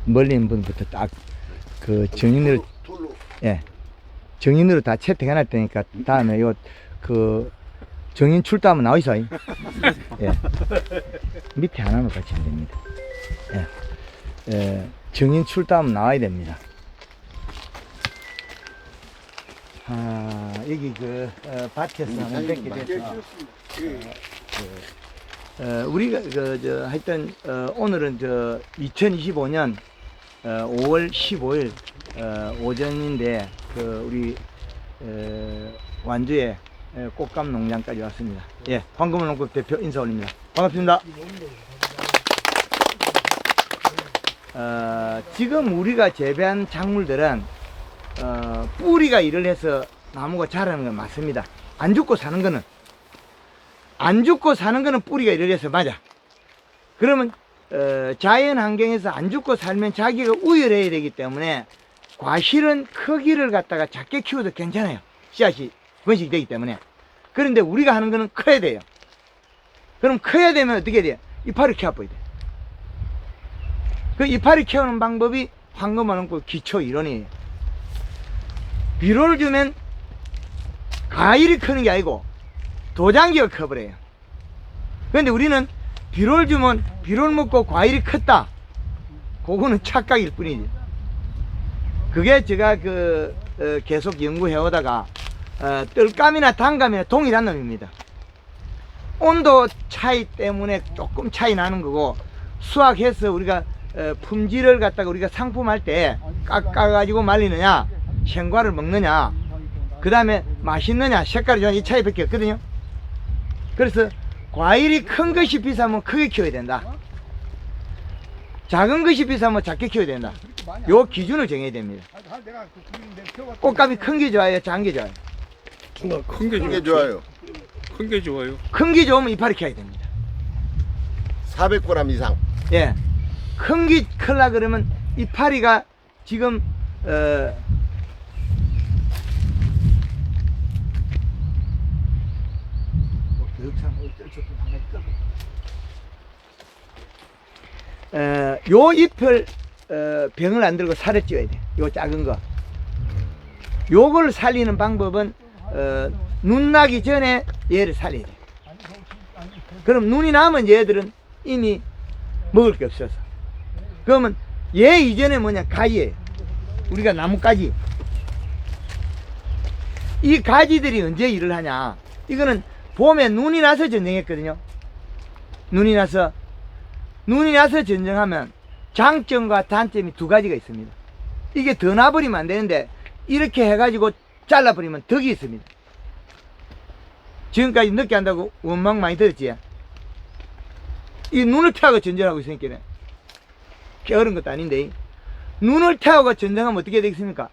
멀리 있는 분부터 딱 그 정인으로, 예, 정인으로 다 채택해 놨 테니까 다음에 요 그 정인 출두하면 나와 있어. 예. 밑에 하나만 같이면 됩니다. 예. 정인 출두하면 나와야 됩니다. 아, 여기 그 밭에서 하는 뵙게 돼서 우리가 하여튼 오늘은 2025년 5월 15일 오전인데 우리 완주의 꽃감 농장까지 왔습니다. 예, 황금을 농국 대표 인사 올립니다. 반갑습니다. 지금 우리가 재배한 작물들은 뿌리가 일을 해서 나무가 자라는 건 맞습니다. 안 죽고 사는 거는 뿌리가 일을 해서 맞아. 그러면 자연 환경에서 안 죽고 살면 자기가 우열해야 되기 때문에 과실은 크기를 갖다가 작게 키워도 괜찮아요. 씨앗이 번식이 되기 때문에. 그런데 우리가 하는 거는 커야 돼요. 그럼 커야 되면 어떻게 돼요? 이파리 키워버려야 돼. 그 이파리 키우는 방법이 황금어농구 기초 이론이에요. 비료를 주면 과일이 크는 게 아니고 도장기가 커버려요. 그런데 우리는 비료를 주면 비료를 먹고 과일이 컸다. 그거는 착각일 뿐이지. 그게 제가 계속 연구해 오다가 뜰감이나 단감이나 동일한 놈입니다. 온도 차이 때문에 조금 차이 나는 거고, 수확해서 우리가 품질을 갖다가 우리가 상품할 때 깎아가지고 말리느냐, 생과를 먹느냐, 그 다음에 맛있느냐, 색깔이 좋은 이 차이밖에 없거든요. 그래서 과일이 큰 것이 비싸면 크게 키워야 된다. 작은 것이 비싸면 작게 키워야 된다. 요 기준을 정해야 됩니다. 꽃감이 큰 게 좋아요, 작은 게 좋아요? 큰 게 좋아요. 큰 게 좋아요. 큰 게 좋으면 이파리 키워야 됩니다. 400g 이상. 예. 큰 게 크려 그러면 이파리가 지금 요 잎을 병을 안 들고 살을 찌워야 돼. 요 작은 거. 요걸 살리는 방법은 눈 나기 전에 얘를 살려야 돼. 그럼 눈이 나면 얘들은 이미 먹을 게 없어서. 그러면 얘 이전에 뭐냐, 가지예요. 우리가 나뭇가지. 이 가지들이 언제 일을 하냐, 이거는 봄에 눈이 나서 전쟁했거든요. 눈이 나서 전쟁하면 장점과 단점이 두 가지가 있습니다. 이게 더 나버리면 안 되는데 이렇게 해가지고 잘라버리면 덕이 있습니다. 지금까지 늦게 한다고 원망 많이 들었지. 이 눈을 태우고 전쟁하고 있으니까 게으른 것도 아닌데, 눈을 태우고 전쟁하면 어떻게 되겠습니까?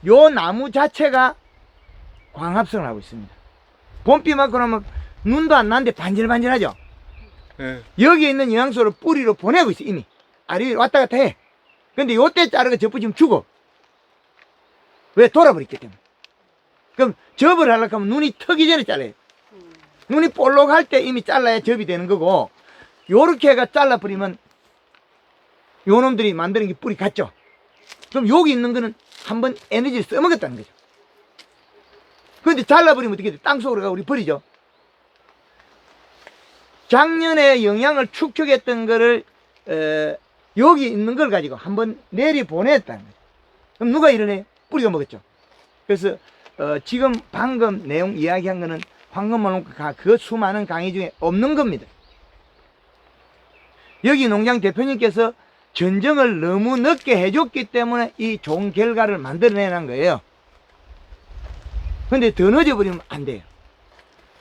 요 나무 자체가 광합성을 하고 있습니다. 봄비 맞고 나면 눈도 안 나는데 반질반질하죠. 네. 여기에 있는 영양소를 뿌리로 보내고 있어. 이미 알이 왔다 갔다 해. 근데 요때 자르고 접붙이면 죽어. 왜? 돌아버렸기 때문에. 그럼 접을 하려고 하면 눈이 트기 전에 잘라요. 눈이 볼록할 때 이미 잘라야 접이 되는 거고, 요렇게 해가 잘라버리면 요 놈들이 만드는 게 뿌리 같죠. 그럼 여기 있는 거는 한번 에너지를 써먹었다는 거죠. 그런데 잘라버리면 어떻게 돼? 땅속으로 가 우리 버리죠. 작년에 영양을 축적했던 거를 여기 있는 걸 가지고 한번 내리 보냈다는 거죠. 그럼 누가 일어나요? 뿌리가 먹었죠. 그래서 지금 방금 내용 이야기한 거는 황금어농가 그 수많은 강의 중에 없는 겁니다. 여기 농장 대표님께서 전정을 너무 늦게 해줬기 때문에 이 좋은 결과를 만들어내는 거예요. 근데 더 늦어버리면 안 돼요.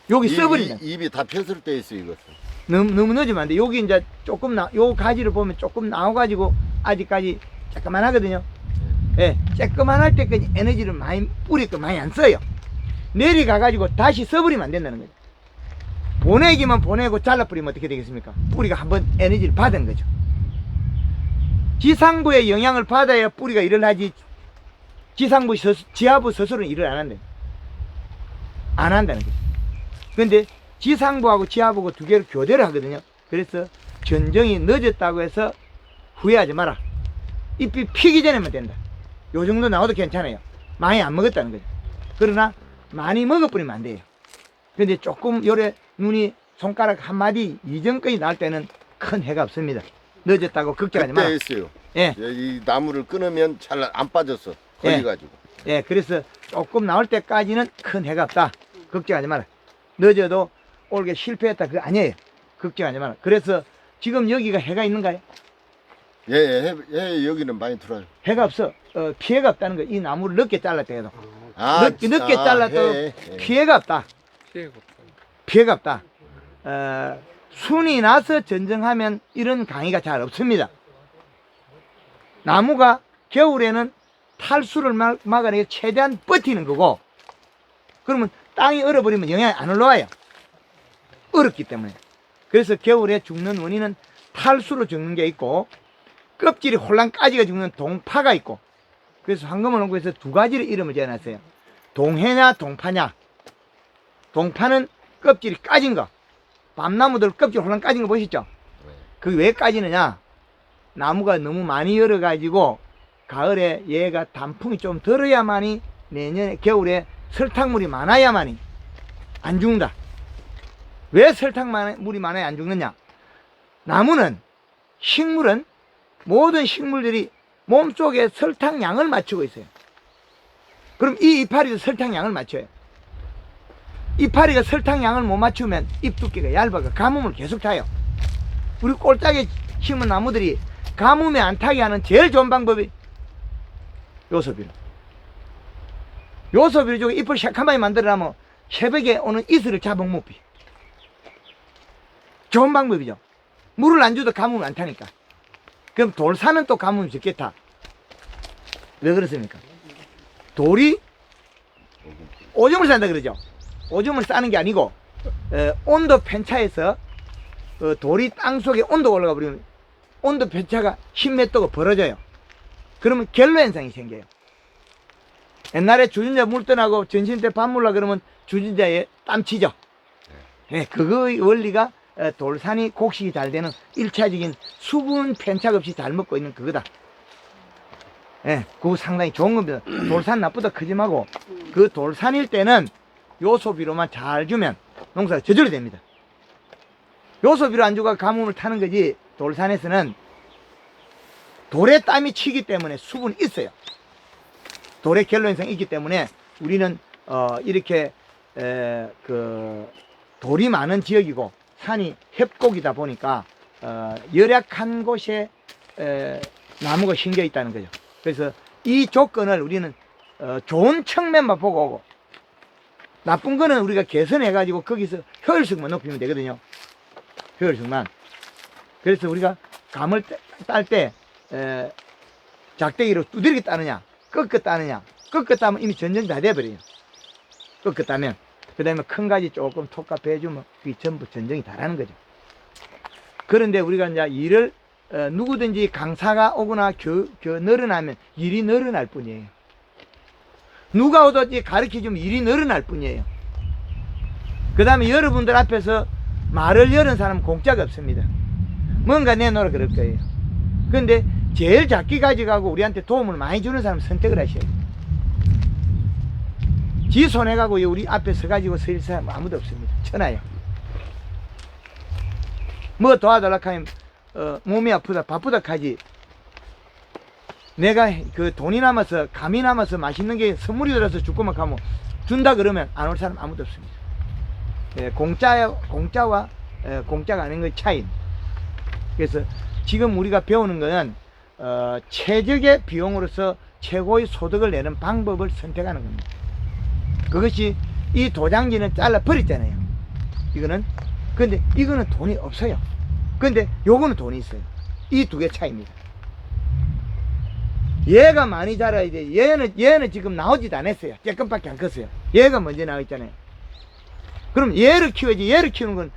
여기 써버리면 입이 다 폈을 때 있어 이것은. 너무 늦으면 안 돼. 여기 이제 조금 요 가지를 보면 조금 나와가지고 아직까지 조그만 하거든요. 예, 조그만 할 때까지 에너지를 많이 뿌릴 거 많이 안 써요. 내려가가지고 다시 써버리면 안 된다는 거죠. 보내기만 보내고 잘라버리면 어떻게 되겠습니까? 뿌리가 한번 에너지를 받은 거죠. 지상부의 영향을 받아야 뿌리가 일을 하지, 지하부 스스로는 일을 안 한대요. 안 한다는 거죠. 근데 지상부하고 지하부하고 두 개를 교대를 하거든요. 그래서 전정이 늦었다고 해서 후회하지 마라. 잎이 피기 전에만 된다. 요 정도 나와도 괜찮아요. 많이 안 먹었다는 거죠. 그러나 많이 먹어버리면 안 돼요. 근데 조금 요래 눈이 손가락 한 마디 이전까지 나올 때는 큰 해가 없습니다. 늦었다고 걱정하지 그때 마라. 했어요. 예, 이 나무를 끊으면 잘 안 빠졌어. 걸려가지고. 예, 그래서 조금 나올 때까지는 큰 해가 없다. 걱정하지 마라. 늦어도 올게 실패했다. 그거 아니에요. 걱정하지 마라. 그래서 지금 여기가 해가 있는가요? 예, 여기는 많이 들어요. 해가 없어. 피해가 없다는 거. 이 나무를 늦게 잘랐다 해도. 아, 늦게 잘라도 피해가 없다. 피해가 없다. 피해가 없다. 순이 나서 전정하면 이런 강의가 잘 없습니다. 나무가 겨울에는 탈수를 막아내기 최대한 버티는 거고, 그러면 땅이 얼어버리면 영향이 안 올라와요. 얼었기 때문에. 그래서 겨울에 죽는 원인은 탈수로 죽는 게 있고, 껍질이 홀랑 까지가 죽는 동파가 있고, 그래서 황금어농구에서 두 가지를 이름을 지어놨어요. 동해냐 동파냐. 동파는 껍질이 까진 거. 밤나무들 껍질 홀랑 까진 거 보셨죠? 그게 왜 까지느냐? 나무가 너무 많이 열어가지고 가을에 얘가 단풍이 좀 들어야만이 내년에 겨울에 설탕물이 많아야만이 안 죽는다. 왜 설탕물이 많아야 안 죽느냐? 나무는, 식물은, 모든 식물들이 몸속에 설탕량을 맞추고 있어요. 그럼 이 이파리도 설탕량을 맞춰요. 이파리가 설탕량을 못 맞추면 잎 두께가 얇아가 가뭄을 계속 타요. 우리 꼴짝에 심은 나무들이 가뭄에 안 타게 하는 제일 좋은 방법이 요소비료. 요소비료 주고 잎을 새카맣게 만들어놓으면 새벽에 오는 이슬을 잡아먹기. 좋은 방법이죠. 물을 안 줘도 가뭄을 안 타니까. 그럼 돌산은 또 가뭄이 적게 타. 왜 그렇습니까? 돌이 오줌을 싼다 그러죠. 오줌을 싸는 게 아니고 온도 편차에서 돌이 땅속에 온도가 올라가 버리면 온도 편차가 10몇 도가 벌어져요. 그러면 결로 현상이 생겨요. 옛날에 주전자 물 떠나고 전신 때 밥 물라 그러면 주전자에 땀치죠. 네, 그거의 원리가 돌산이 곡식이 잘 되는 1차적인 수분 편차 없이 잘 먹고 있는 그거다. 예, 그거 상당히 좋은 겁니다. 돌산 나쁘다 크지 말고, 그 돌산일 때는 요소비료만 잘 주면 농사가 저절로 됩니다. 요소비료 안 주고 가뭄을 타는 거지, 돌산에서는 돌에 땀이 치기 때문에 수분이 있어요. 돌에 결로 현상이 있기 때문에 우리는 이렇게 돌이 많은 지역이고 산이 협곡이다 보니까 열악한 곳에 나무가 심겨 있다는 거죠. 그래서 이 조건을 우리는 좋은 측면만 보고 오고, 나쁜 거는 우리가 개선해 가지고 거기서 효율성만 높이면 되거든요. 효율성만. 그래서 우리가 감을 딸 때 작대기로 두드리게 따느냐 꺾어 따느냐. 꺾어 따면 이미 전쟁 다 돼버려요. 꺾어 따면. 그 다음에 큰 가지 조금 톡값 해주면 그게 전부 전쟁이 다라는 거죠. 그런데 우리가 이제 일을 누구든지 강사가 오거나 늘어나면 일이 늘어날 뿐이에요. 누가 오든지 가르쳐주면 일이 늘어날 뿐이에요. 그 다음에 여러분들 앞에서 말을 여는 사람은 공짜가 없습니다. 뭔가 내놓으라 그럴 거예요. 그런데 제일 작게 가져가고 우리한테 도움을 많이 주는 사람 선택을 하셔야 돼요. 지 손해 가고 우리 앞에 서가지고 서 사람 아무도 없습니다. 천하요. 뭐 도와달라 하면 몸이 아프다 바쁘다 하지, 내가 그 돈이 남아서 감이 남아서 맛있는 게 선물이 들어서 줄 것만 하면 준다 그러면 안 올 사람 아무도 없습니다. 공짜와 공짜가 아닌 것 차이입니다. 그래서 지금 우리가 배우는 것은 최적의 비용으로서 최고의 소득을 내는 방법을 선택하는 겁니다. 그것이 이 도장지는 잘라 버렸잖아요. 이거는. 근데 이거는 돈이 없어요. 근데 요거는 돈이 있어요. 이 두 개 차이입니다. 얘가 많이 자라야 돼. 얘는 지금 나오지도 않았어요. 조금밖에 안 컸어요. 얘가 먼저 나와 있잖아요. 그럼 얘를 키워야지. 얘를 키우는 건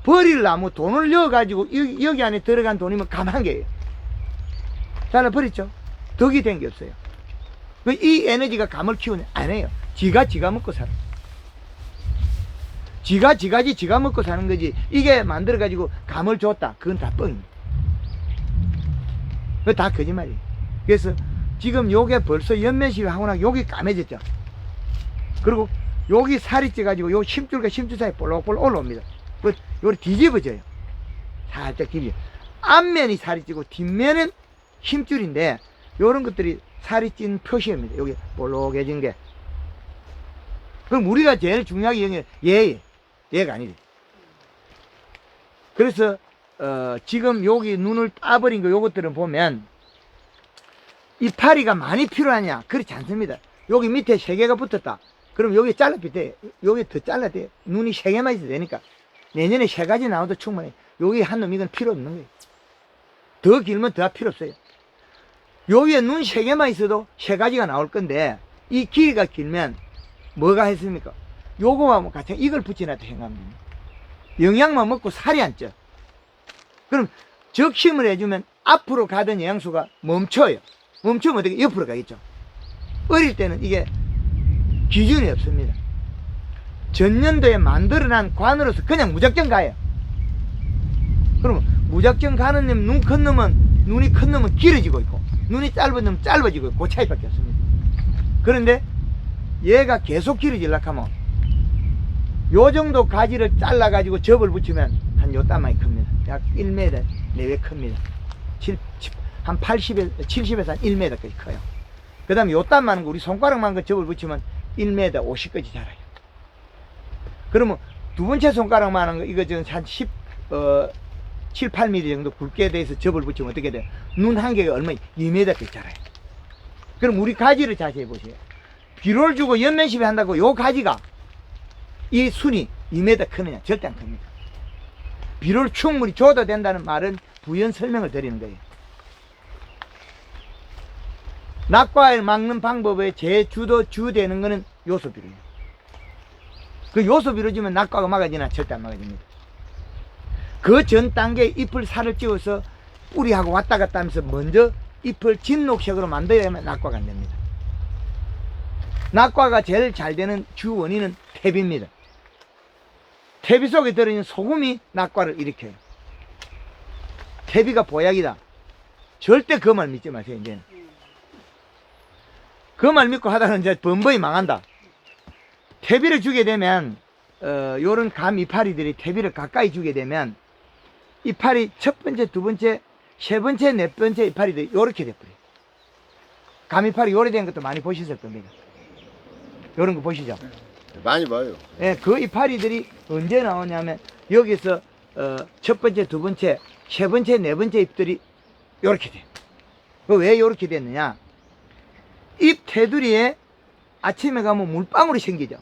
버리려면 돈을 넣어가지고 여기 안에 들어간 돈이면 감한 게예요. 잘라 버렸죠. 덕이 된 게 없어요. 이 에너지가 감을 키우는 안 해요. 지가 먹고 살아. 지가 먹고 사는 거지. 이게 만들어가지고 감을 줬다. 그건 다 뻥입니다. 그거 다 거짓말이에요. 그래서 지금 요게 벌써 연면시비 하고 나서 여기 까매졌죠. 그리고 여기 살이 쪄가지고 요 심줄과 심줄 사이 볼록볼록 올라옵니다. 요리 뒤집어져요. 살짝 뒤집어. 앞면이 살이 찌고 뒷면은 힘줄인데 요런 것들이 살이 찐 표시입니다. 여기 볼록해진 게. 그럼 우리가 제일 중요하게 여기는 얘가 아니지. 그래서 지금 여기 눈을 따버린 거 요것들은 보면 이파리가 많이 필요하냐? 그렇지 않습니다. 여기 밑에 3개가 붙었다. 그럼 여기 잘라도 돼. 여기 더 잘라도 돼. 눈이 3개만 있어도 되니까. 내년에 3가지 나와도 충분해. 여기 한 놈 이건 필요 없는 거예요. 더 길면 더 필요 없어요. 여기에 눈 3개만 있어도 3가지가 나올 건데 이 길이가 길면 뭐가 했습니까? 요거와 같이 이걸 붙여놨다 생각하면 됩니다. 영양만 먹고 살이 안 쪄. 그럼 적심을 해주면 앞으로 가던 영양소가 멈춰요. 멈추면 어떻게 옆으로 가겠죠. 어릴 때는 이게 기준이 없습니다. 전년도에 만들어난 관으로서 그냥 무작정 가요. 그러면 무작정 가는 놈, 눈 큰 놈은, 눈이 큰 놈은 길어지고 있고 눈이 짧은 놈은 짧아지고 있고 그 차이밖에 없습니다. 그런데 얘가 계속 길어지려고 하면 요 정도 가지를 잘라 가지고 접을 붙이면 한 요따만이 큽니다. 약 1m 내외 큽니다. 한 80에서 70에서 한 1m까지 커요. 그 다음에 요따만한 거 우리 손가락만 그 접을 붙이면 1m 50까지 자라요. 그러면 두 번째 손가락만한 거 이거 지금 한 7, 8mm 정도 굵게 돼서 접을 붙이면 어떻게 돼요? 눈 한 개가 얼마 2m까지 자라요. 그럼 우리 가지를 자세히 보세요. 비료를 주고 연면시비 한다고 요 가지가 이 순이 2m 크느냐? 절대 안 큽니다. 비료를 충분히 줘도 된다는 말은 부연 설명을 드리는 거예요. 낙과를 막는 방법의 주되는 거는 요소비료예요. 그 요소비료 주면 낙과가 막아지나? 절대 안 막아집니다. 그 전 단계에 잎을 살을 찌워서 뿌리하고 왔다 갔다 하면서 먼저 잎을 진녹색으로 만들어야만 낙과가 안 됩니다. 낙과가 제일 잘 되는 주 원인은 퇴비입니다. 퇴비 속에 들어있는 소금이 낙과를 일으켜요. 퇴비가 보약이다. 절대 그 말 믿지 마세요. 이제는 그 말 믿고 하다는 이제 번번이 망한다. 퇴비를 주게 되면 요런 감 이파리들이 퇴비를 가까이 주게 되면 이파리 첫 번째, 두 번째, 세 번째, 네 번째 이파리들이 요렇게 돼버려요. 감 이파리 오래된 것도 많이 보셨을 겁니다. 요런 거 보시죠. 많이 봐요. 예, 그 이파리들이 언제 나오냐면 여기서 첫 번째, 두 번째, 세 번째, 네 번째 잎들이 요렇게 돼요. 왜 요렇게 됐느냐? 잎 테두리에 아침에 가면 물방울이 생기죠.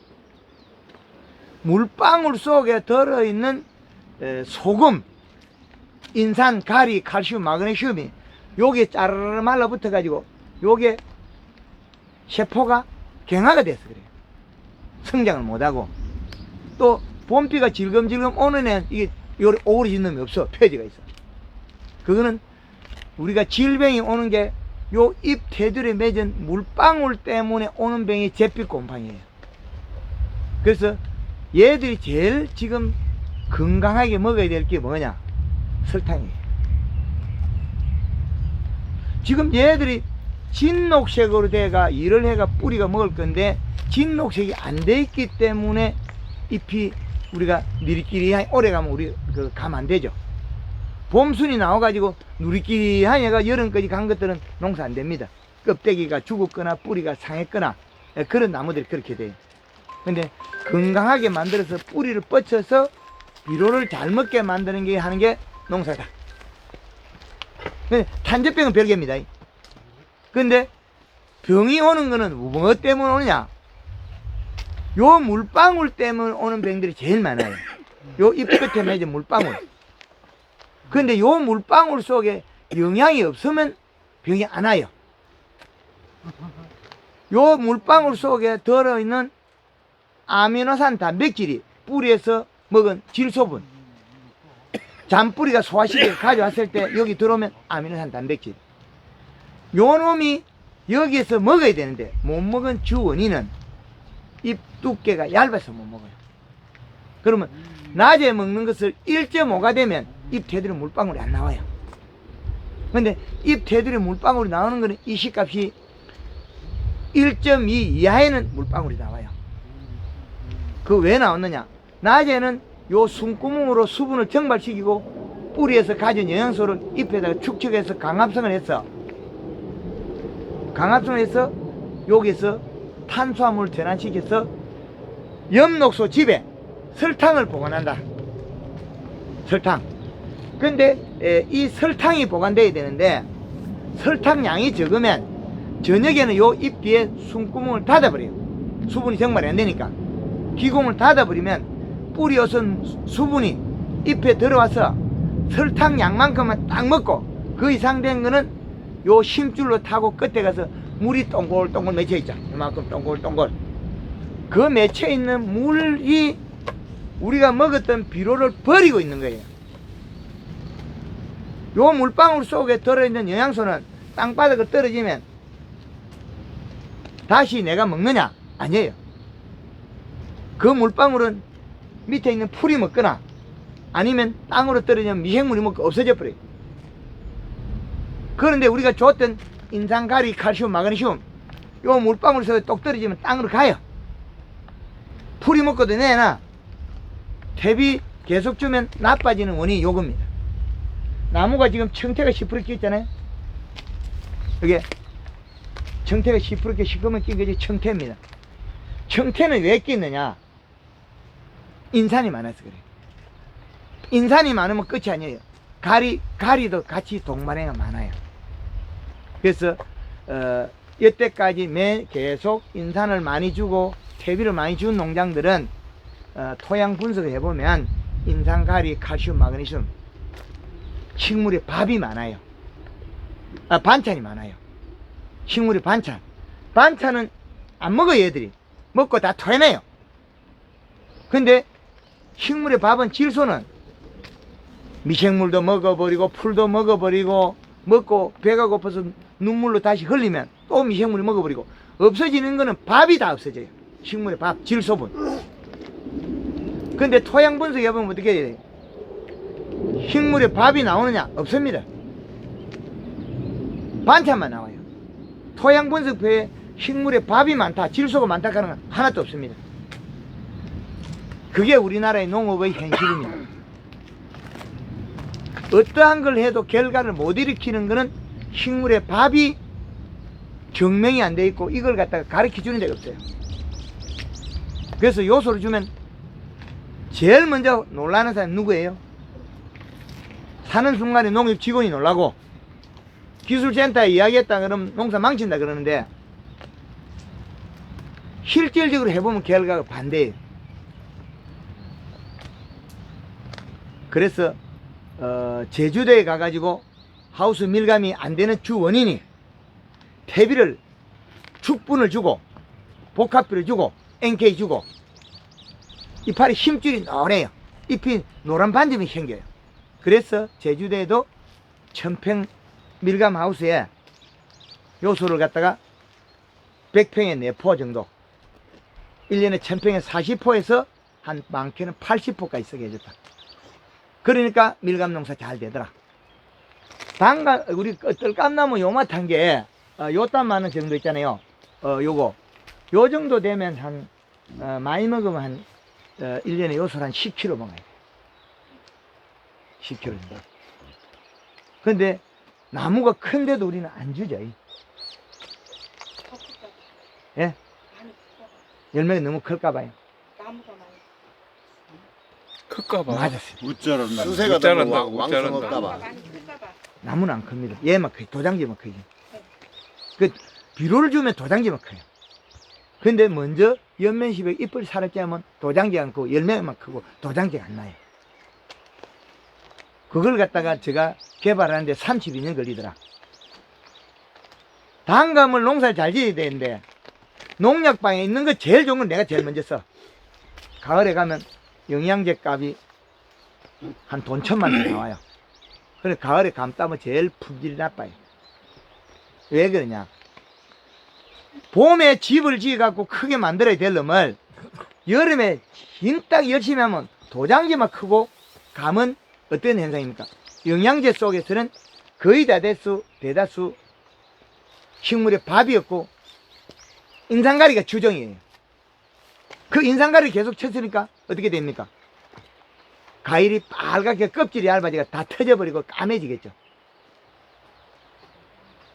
물방울 속에 들어있는 소금, 인산, 가리, 칼슘, 마그네슘이 요게 짜르르 말라붙어 가지고 요게 세포가 경화가 돼서 그래요. 성장을 못하고 또 봄비가 질금질금 오는 애 이게 요리 오그러진 놈이 없어. 폐지가 있어. 그거는 우리가 질병이 오는 게 요 잎 테두리에 맺은 물방울 때문에 오는 병이 잿빛 곰팡이에요. 그래서 얘들이 제일 지금 건강하게 먹어야 될 게 뭐냐? 설탕이에요. 지금 얘들이 진녹색으로 돼가 일을 해가 뿌리가 먹을 건데 진녹색이 안 돼 있기 때문에 잎이 우리가 느리끼리하니 오래 가면 우리 그 가면 안 되죠. 봄순이 나와가지고 누리끼리한 얘가 여름까지 간 것들은 농사 안 됩니다. 껍데기가 죽었거나 뿌리가 상했거나 그런 나무들이 그렇게 돼요. 근데 건강하게 만들어서 뿌리를 뻗쳐서 비료를 잘 먹게 만드는 게 하는 게 농사다. 근데 탄저병은 별개입니다. 근데 병이 오는 거는 뭐 때문에 오느냐? 요 물방울 때문에 오는 병들이 제일 많아요. 요 잎 끝에 맺은 물방울. 근데 요 물방울 속에 영양이 없으면 병이 안 와요. 요 물방울 속에 들어있는 아미노산 단백질이 뿌리에서 먹은 질소분, 잔뿌리가 소화시켜 가져왔을 때 여기 들어오면 아미노산 단백질, 요 놈이 여기에서 먹어야 되는데 못 먹은 주 원인은 잎 두께가 얇아서 못 먹어요. 그러면 낮에 먹는 것을 1.5가 되면 잎 테두리 물방울이 안 나와요. 근데 잎 테두리 물방울이 나오는 거는 이시값이 1.2 이하에는 물방울이 나와요. 그 왜 나왔느냐? 낮에는 요 숨구멍으로 수분을 증발시키고 뿌리에서 가진 영양소를 잎에다가 축적해서 강합성을 해서 여기서 탄수화물을 전환시켜서 엽록소 집에 설탕을 보관한다. 설탕. 근데 이 설탕이 보관돼야 되는데 설탕량이 적으면 저녁에는 요 잎 뒤에 숨구멍을 닫아버려요. 수분이 정발이 안 되니까. 기공을 닫아버리면 뿌리 어선 수분이 잎에 들어와서 설탕량만큼만 딱 먹고 그 이상 된 거는 요 심줄로 타고 끝에 가서 물이 동글동글 맺혀있죠. 이만큼 동글동글. 그 맺혀있는 물이 우리가 먹었던 비료를 버리고 있는 거예요. 요 물방울 속에 들어있는 영양소는 땅바닥에 떨어지면 다시 내가 먹느냐? 아니에요. 그 물방울은 밑에 있는 풀이 먹거나 아니면 땅으로 떨어지면 미생물이 먹고 없어져 버려요. 그런데 우리가 줬던 인산, 가리, 칼슘, 마그네슘 요 물방울 속에 똑 떨어지면 땅으로 가요. 풀이 먹고도 내나 탭이 계속 주면 나빠지는 원인이 요겁니다. 나무가 지금 청태가 시퍼렇게 있잖아요. 이게 청태가 시퍼렇게 시커멓게 낀 것이 청태입니다. 청태는 왜 끼느냐? 인산이 많아서 그래요. 인산이 많으면 끝이 아니에요. 가리도 같이 동반해가 많아요. 그래서 여태까지 계속 인산을 많이 주고 퇴비를 많이 준 농장들은 토양 분석을 해보면 인산, 가리, 칼슘, 마그네슘 식물에 밥이 많아요. 반찬이 많아요. 식물의 반찬은 안 먹어요. 얘들이 먹고 다 토해내요. 근데 식물의 밥은 질소는 미생물도 먹어버리고 풀도 먹어버리고 먹고 배가 고파서 눈물로 다시 흘리면 또 미생물이 먹어버리고 없어지는 거는 밥이 다 없어져요. 식물의 밥, 질소분. 근데 토양 분석해보면 어떻게 돼요? 식물의 밥이 나오느냐? 없습니다. 반찬만 나와요. 토양 분석표에 식물의 밥이 많다, 질소가 많다 하는 건 하나도 없습니다. 그게 우리나라의 농업의 현실입니다. 어떠한 걸 해도 결과를 못 일으키는 거는 식물의 밥이 증명이 안 돼 있고 이걸 갖다가 가르쳐 주는 데가 없어요. 그래서 요소를 주면 제일 먼저 놀라는 사람이 누구예요? 사는 순간에 농협 직원이 놀라고 기술센터에 이야기했다 그러면 농사 망친다 그러는데 실질적으로 해보면 결과가 반대예요. 그래서 제주도에 가가지고 하우스 밀감이 안 되는 주 원인이 퇴비를 축분을 주고 복합비를 주고 NK 주고 이파리 힘줄이 노래요. 잎이 노란 반점이 생겨요. 그래서 제주도에도 천평 밀감 하우스에 요소를 갖다가 100평에 4포 정도 1년에 1000평에 40포에서 한 많게는 80포까지 쓰게 해줬다. 그러니까 밀감 농사 잘 되더라. 우리 뜰감나무 요만한 게 요딴만한 정도 있잖아요. 요거 요 정도 되면 한 많이 먹으면 한 1년에 요소를 한 10kg 먹어요. 10kg 정도. 근데 나무가 큰데도 우리는 안 주죠. 예? 열매가 너무 클까봐요. 나무가 많이. 클까봐. 맞았어요. 웃자란다. 수세가 웃자란다고 너무 왕성할까봐. 나무가 많이 클까봐. 나무는 안 큽니다. 얘만 커요. 도장지만 커요. 그 비료를 주면 도장지만 커요. 근데 먼저 연면십에 잎을 살았지 하면 도장지가 않고 열매만 크고 도장지가 안 나요. 그걸 갖다가 제가 개발하는데 32년 걸리더라. 단감을 농사를 잘 지어야 되는데 농약방에 있는 거 제일 좋은 건 내가 제일 먼저 써. 가을에 가면 영양제 값이 한 돈 1000만 원 나와요. 그래 가을에 감 따면 제일 품질이 나빠요. 왜 그러냐? 봄에 집을 지어갖고 크게 만들어야 될 놈을 여름에 힘딱 열심히 하면 도장지만 크고 감은 어떤 현상입니까? 영양제 속에서는 거의 대다수 식물의 밥이었고 인상가리가 주종이에요. 그 인상가리를 계속 쳤으니까 어떻게 됩니까? 과일이 빨갛게 껍질이 얇아지가 다 터져버리고 까매지겠죠.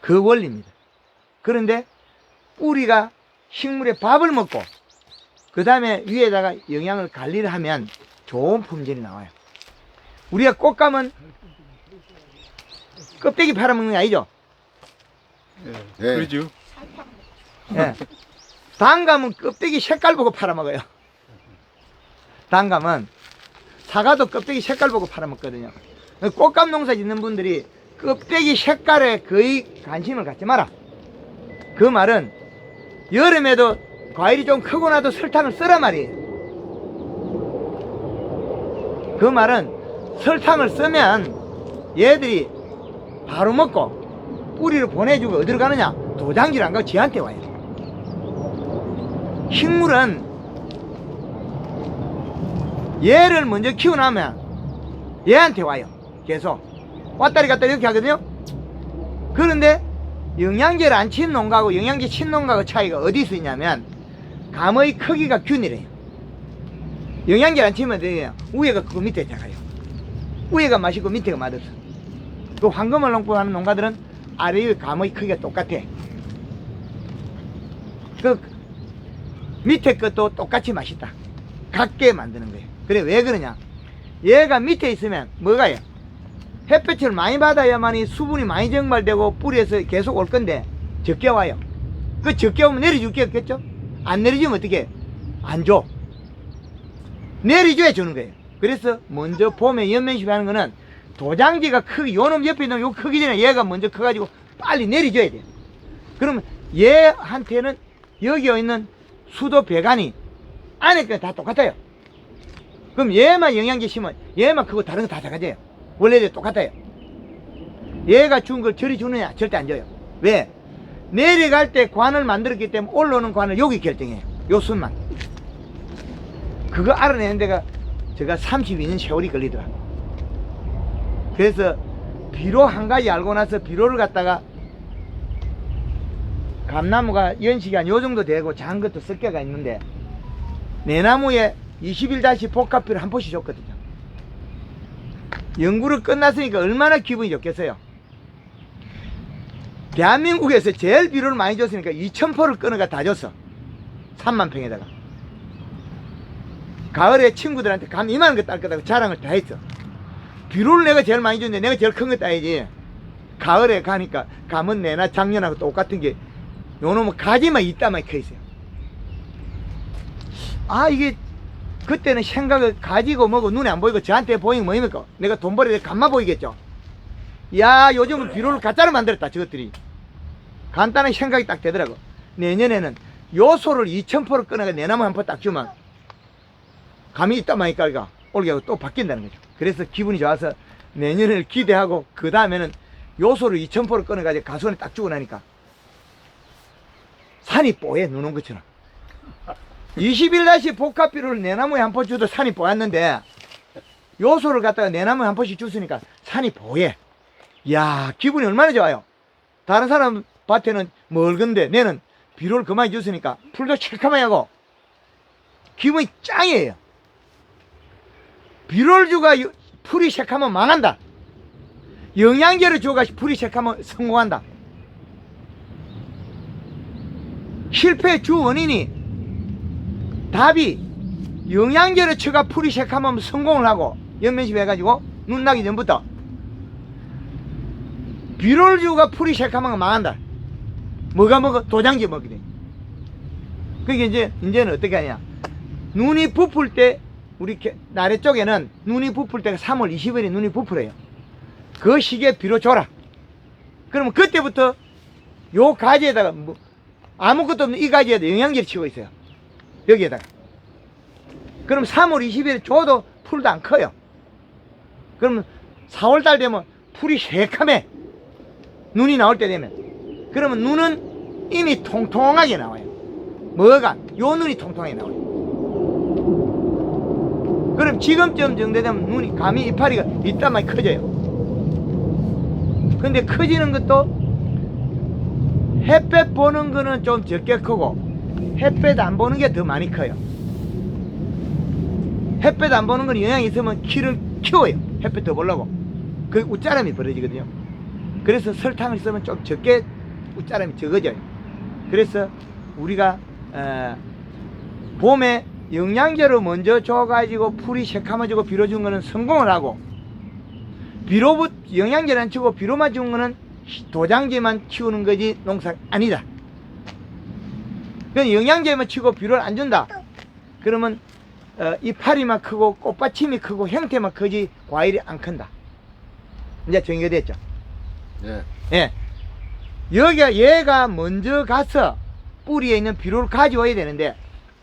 그 원리입니다. 그런데 뿌리가 식물의 밥을 먹고 그 다음에 위에다가 영양을 관리를 하면 좋은 품질이 나와요. 우리가 꽃감은 껍데기 팔아먹는 게 아니죠. 예. 네. 그러죠. 예. 단감은 껍데기 색깔 보고 팔아먹어요. 단감은 사과도 껍데기 색깔 보고 팔아먹거든요. 꽃감 농사 짓는 분들이 껍데기 색깔에 거의 관심을 갖지 마라. 그 말은 여름에도 과일이 좀 크고 나도 설탕을 쓰란 말이에요. 그 말은 설탕을 쓰면 얘들이 바로 먹고 뿌리를 보내주고 어디로 가느냐? 도장지를 안 가고 지한테 와요. 식물은 얘를 먼저 키워나면 얘한테 와요. 계속 왔다리 갔다리 이렇게 하거든요. 그런데 영양제를 안 친 농가하고 영양제 친 농가하고 차이가 어디 있느냐면 감의 크기가 균일해요. 영양제를 안 치면 돼요. 위에가 크고 밑에 작아요. 위에가 맛있고 밑에가 맛없어. 그 황금을 농법하는 농가들은 아래의 감의 크기가 똑같아. 그 밑에 것도 똑같이 맛있다. 같게 만드는 거예요. 그래 왜 그러냐? 얘가 밑에 있으면 뭐가요? 햇볕을 많이 받아야만이 수분이 많이 증발되고 뿌리에서 계속 올 건데 적게 와요. 그 적게 오면 내려줄 게 없겠죠? 안 내려주면 어떻게? 안 줘. 내려줘야 주는 거예요. 그래서 먼저 봄에 연면식 하는 거는 도장지가 크기, 요놈 옆에 있는 요 크기 전에 얘가 먼저 커가지고 빨리 내려줘야 돼요. 그러면 얘한테는 여기 있는 수도 배관이 안에 거 다 똑같아요. 그럼 얘만 영양제 심으면 얘만 크고 다른 거 다 작아져요. 원래대로 똑같아요. 얘가 준 걸 저리 주느냐? 절대 안 줘요. 왜? 내려갈 때 관을 만들었기 때문에 올라오는 관을 여기 결정해요. 요 순만. 그거 알아내는 데가 제가 32년 세월이 걸리더라. 그래서 비료 한 가지 알고 나서 비료를 갖다가 감나무가 연식이 한 요 정도 되고 작은 것도 섞여가 있는데 내 나무에 21다시 복합비를 한 포씩 줬거든요. 연구를 끝났으니까 얼마나 기분이 좋겠어요. 대한민국에서 제일 비료를 많이 줬으니까 2000포를 끊어가 다 줬어. 3만 평에다가. 가을에 친구들한테 감 이만한 거 딸 거다고 자랑을 다 했어. 비료를 내가 제일 많이 줬는데 내가 제일 큰 거 따야지. 가을에 가니까 감은 내나 작년하고 똑같은 게 요놈은 가지만 이따만 커 있어요. 아 이게 그때는 생각을 가지고 뭐고 눈에 안 보이고 저한테 보이면 뭐입니까? 내가 돈 벌어야 감만 보이겠죠. 야 요즘은 비료를 가짜로 만들었다 저것들이. 간단한 생각이 딱 되더라고. 내년에는 요소를 2000포를 끊어가 내 나무 한 포 딱 주면 감이 있다만 이까가 올게 또 바뀐다는 거죠. 그래서 기분이 좋아서 내년을 기대하고 그 다음에는 요소를 2000포를 끊어가지고 가수원에 딱 주고 나니까 산이 뽀해 누는 것처럼. 20일 복합비료를 내 나무에 한 포 줘도 산이 뽀였는데 요소를 갖다가 내 나무에 한 포씩 줬으니까 산이 뽀해. 이야 기분이 얼마나 좋아요. 다른 사람 밭에는 멀건데 내는 비료를 그만 줬으니까 풀도 칠카마이 하고 기분이 짱이에요. 비료를 주가 풀이 색하면 망한다. 영양제를 주가 풀이 색하면 성공한다. 실패의 주 원인이 답이 영양제를 쳐가 풀이 색하면 성공을 하고 연면식 해가지고 눈 나기 전부터 비료를 주가 풀이 색하면 망한다. 뭐가 먹어? 도장지 먹게 돼. 그게 이제는 어떻게 하냐? 눈이 부풀 때 우리 나래 쪽에는 눈이 부풀 때가 3월 20일에 눈이 부풀어요. 그 시기에 비료 줘라. 그러면 그때부터 요 가지에다가 뭐 아무것도 없는 이 가지에다 영양제를 치고 있어요. 여기에다가. 그럼 3월 20일에 줘도 풀도 안 커요. 그러면 4월달 되면 풀이 새카매. 눈이 나올 때 되면. 그러면 눈은 이미 통통하게 나와요. 뭐가? 요 눈이 통통하게 나와요. 그럼 지금쯤 정도 되면 눈이 감이 이파리가 이따만 커져요. 근데 커지는 것도 햇볕 보는 거는 좀 적게 크고 햇볕 안 보는 게 더 많이 커요. 햇볕 안 보는 건 영향이 있으면 키를 키워요. 햇볕 더 보려고. 그 웃자람이 벌어지거든요. 그래서 설탕을 쓰면 좀 적게 웃자람이 적어져요. 그래서 우리가 봄에 영양제로 먼저 줘가지고 풀이 새카매지고 비료 준 거는 성공을 하고, 비료 영양제를 안 치고 비료만 준 거는 도장지만 키우는 거지 농사가 아니다. 그냥 영양제만 치고 비료를 안 준다. 그러면 이파리만 크고 꽃받침이 크고 형태만 크지 과일이 안 큰다. 이제 정의가 됐죠. 예. 예. 여기가 얘가 먼저 가서 뿌리에 있는 비료를 가져와야 되는데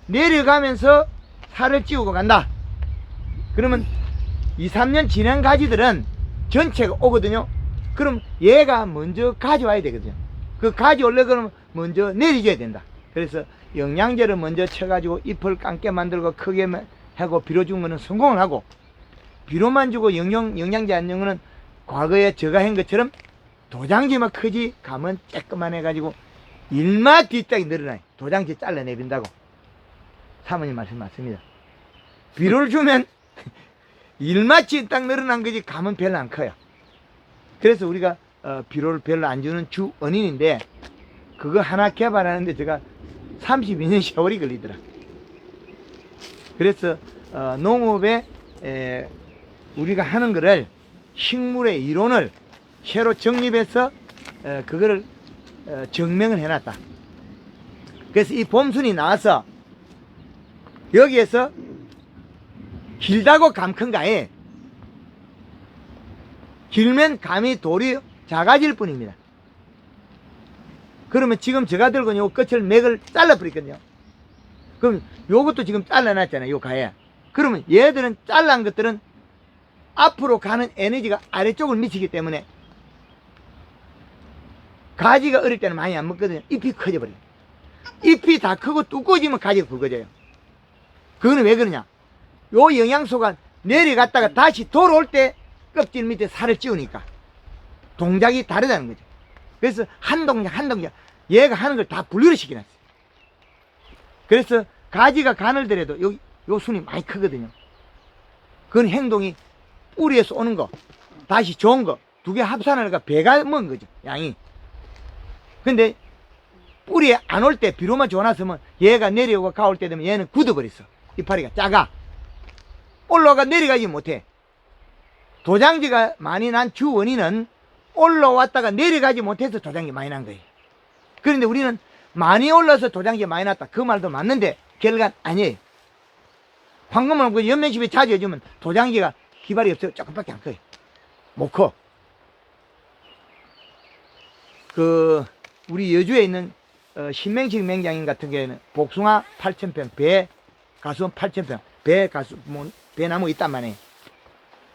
내려가면서 살을 찌우고 간다. 그러면 2, 3년 지난 가지들은 전체가 오거든요. 그럼 얘가 먼저 가져와야 되거든요. 그 가져오려고 그러면 먼저 내려줘야 된다. 그래서 영양제를 먼저 쳐가지고 잎을 감게 만들고 크게 하고 비료 준 거는 성공을 하고, 비료만 주고 영양제 안 준 거는 과거에 제가 한 것처럼 도장지만 크지 감은 쬐끄만 해가지고 일마 뒷땅이 늘어나요. 도장지 잘라내빈다고. 사모님 말씀 맞습니다. 비료를 주면 일마치 딱 늘어난 거지 감은 별로 안 커요. 그래서 우리가 비료를 별로 안 주는 주 원인인데, 그거 하나 개발하는데 제가 32년 세월이 걸리더라. 그래서 농업에 우리가 하는 거를 식물의 이론을 새로 정립해서 그거를 증명을 해놨다. 그래서 이 봄순이 나와서 여기에서 길다고 감 큰가에 길면 감이 돌이 작아질 뿐입니다. 그러면 지금 제가 들고 요 끝을 맥을 잘라버리거든요. 그럼 요것도 지금 잘라놨잖아요. 요 가에. 그러면 얘들은 잘란 것들은 앞으로 가는 에너지가 아래쪽을 미치기 때문에 가지가 어릴 때는 많이 안 먹거든요. 잎이 커져버려요. 잎이 다 크고 두꺼워지면 가지가 굵어져요. 그거는 왜 그러냐? 요 영양소가 내려갔다가 다시 돌아올 때 껍질 밑에 살을 찌우니까 동작이 다르다는 거죠. 그래서 한 동작 얘가 하는 걸 다 분리를 시켜놨어요. 그래서 가지가 가늘더라도 요 순이 많이 크거든요. 그건 행동이 뿌리에서 오는 거 다시 좋은 거 두 개 합산하니까 배가 먹은 거죠, 양이. 근데 뿌리에 안 올 때 비료만 줘놨으면 얘가 내려오고 가올 때 되면 얘는 굳어버렸어. 이파리가 작아. 올라가 내려가지 못해. 도장지가 많이 난 주 원인은 올라왔다가 내려가지 못해서 도장지 많이 난 거예요. 그런데 우리는 많이 올라서 도장지 많이 났다. 그 말도 맞는데 결과는 아니에요. 황금을 그 연면십에 자주 해주면 도장지가 기발이 없어요. 조금밖에 안 커요. 못 커. 우리 여주에 있는 신명식 맹장인 같은 경우에는 복숭아 8,000평, 배 가수원 8,000평, 배나무 있단 말이에요.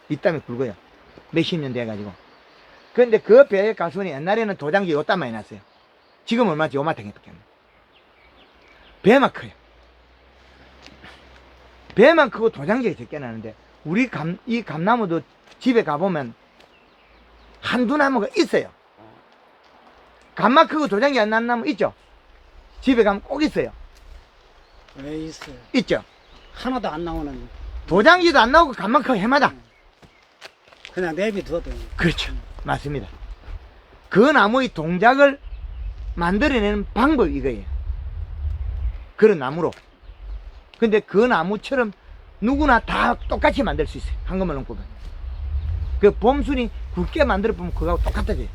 있다면 굵어요. 몇십 년 돼가지고. 그런데 그 배 가수원이 옛날에는 도장지 요딴 많이 났어요. 지금 얼마지? 요마탱이 밖에. 배만 커요. 배만 크고 도장지가 적게 나는데, 우리 이 감나무도 집에 가보면 한두 나무가 있어요. 감만 크고 도장지 안 난 나무 있죠? 집에 가면 꼭 있어요. 왜 있어요? 있죠? 하나도 안 나오는. 도장지도 안 나오고 감만 크고 해마다. 그냥 내비둬도. 그렇죠. 맞습니다. 그 나무의 동작을 만들어내는 방법이 이거예요. 그런 나무로. 근데 그 나무처럼 누구나 다 똑같이 만들 수 있어요. 한꺼번에 농법은. 그 봄순이 굵게 만들어 보면 그거하고 똑같아져요.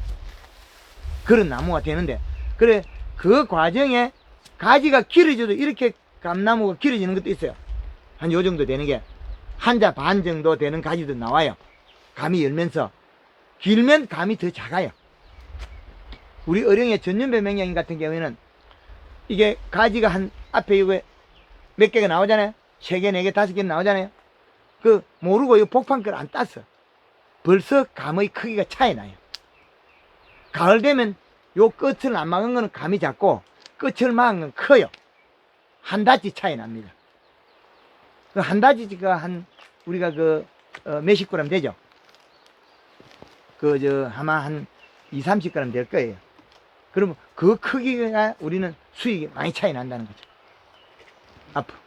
그런 나무가 되는데, 그래 그 과정에 가지가 길어져도 이렇게 감나무가 길어지는 것도 있어요. 한 요 정도 되는 게 한 자 반 정도 되는 가지도 나와요. 감이 열면서. 길면 감이 더 작아요. 우리 어령의 전년배 맹장인 같은 경우에는 이게 가지가 한 앞에 이거 몇 개가 나오잖아요. 3개, 4개, 5개 나오잖아요. 그 모르고 이 복판 걸 안 땄어. 벌써 감의 크기가 차이 나요. 가을 되면 요 끝을 안 막은 거는 감이 작고 끝을 막은 건 커요. 한 다지 차이 납니다. 그 한 다지가 우리가 몇십 그램 되죠? 아마 한 2, 30g 될 거예요. 그러면 그 크기가 우리는 수익이 많이 차이 난다는 거죠. 앞으로.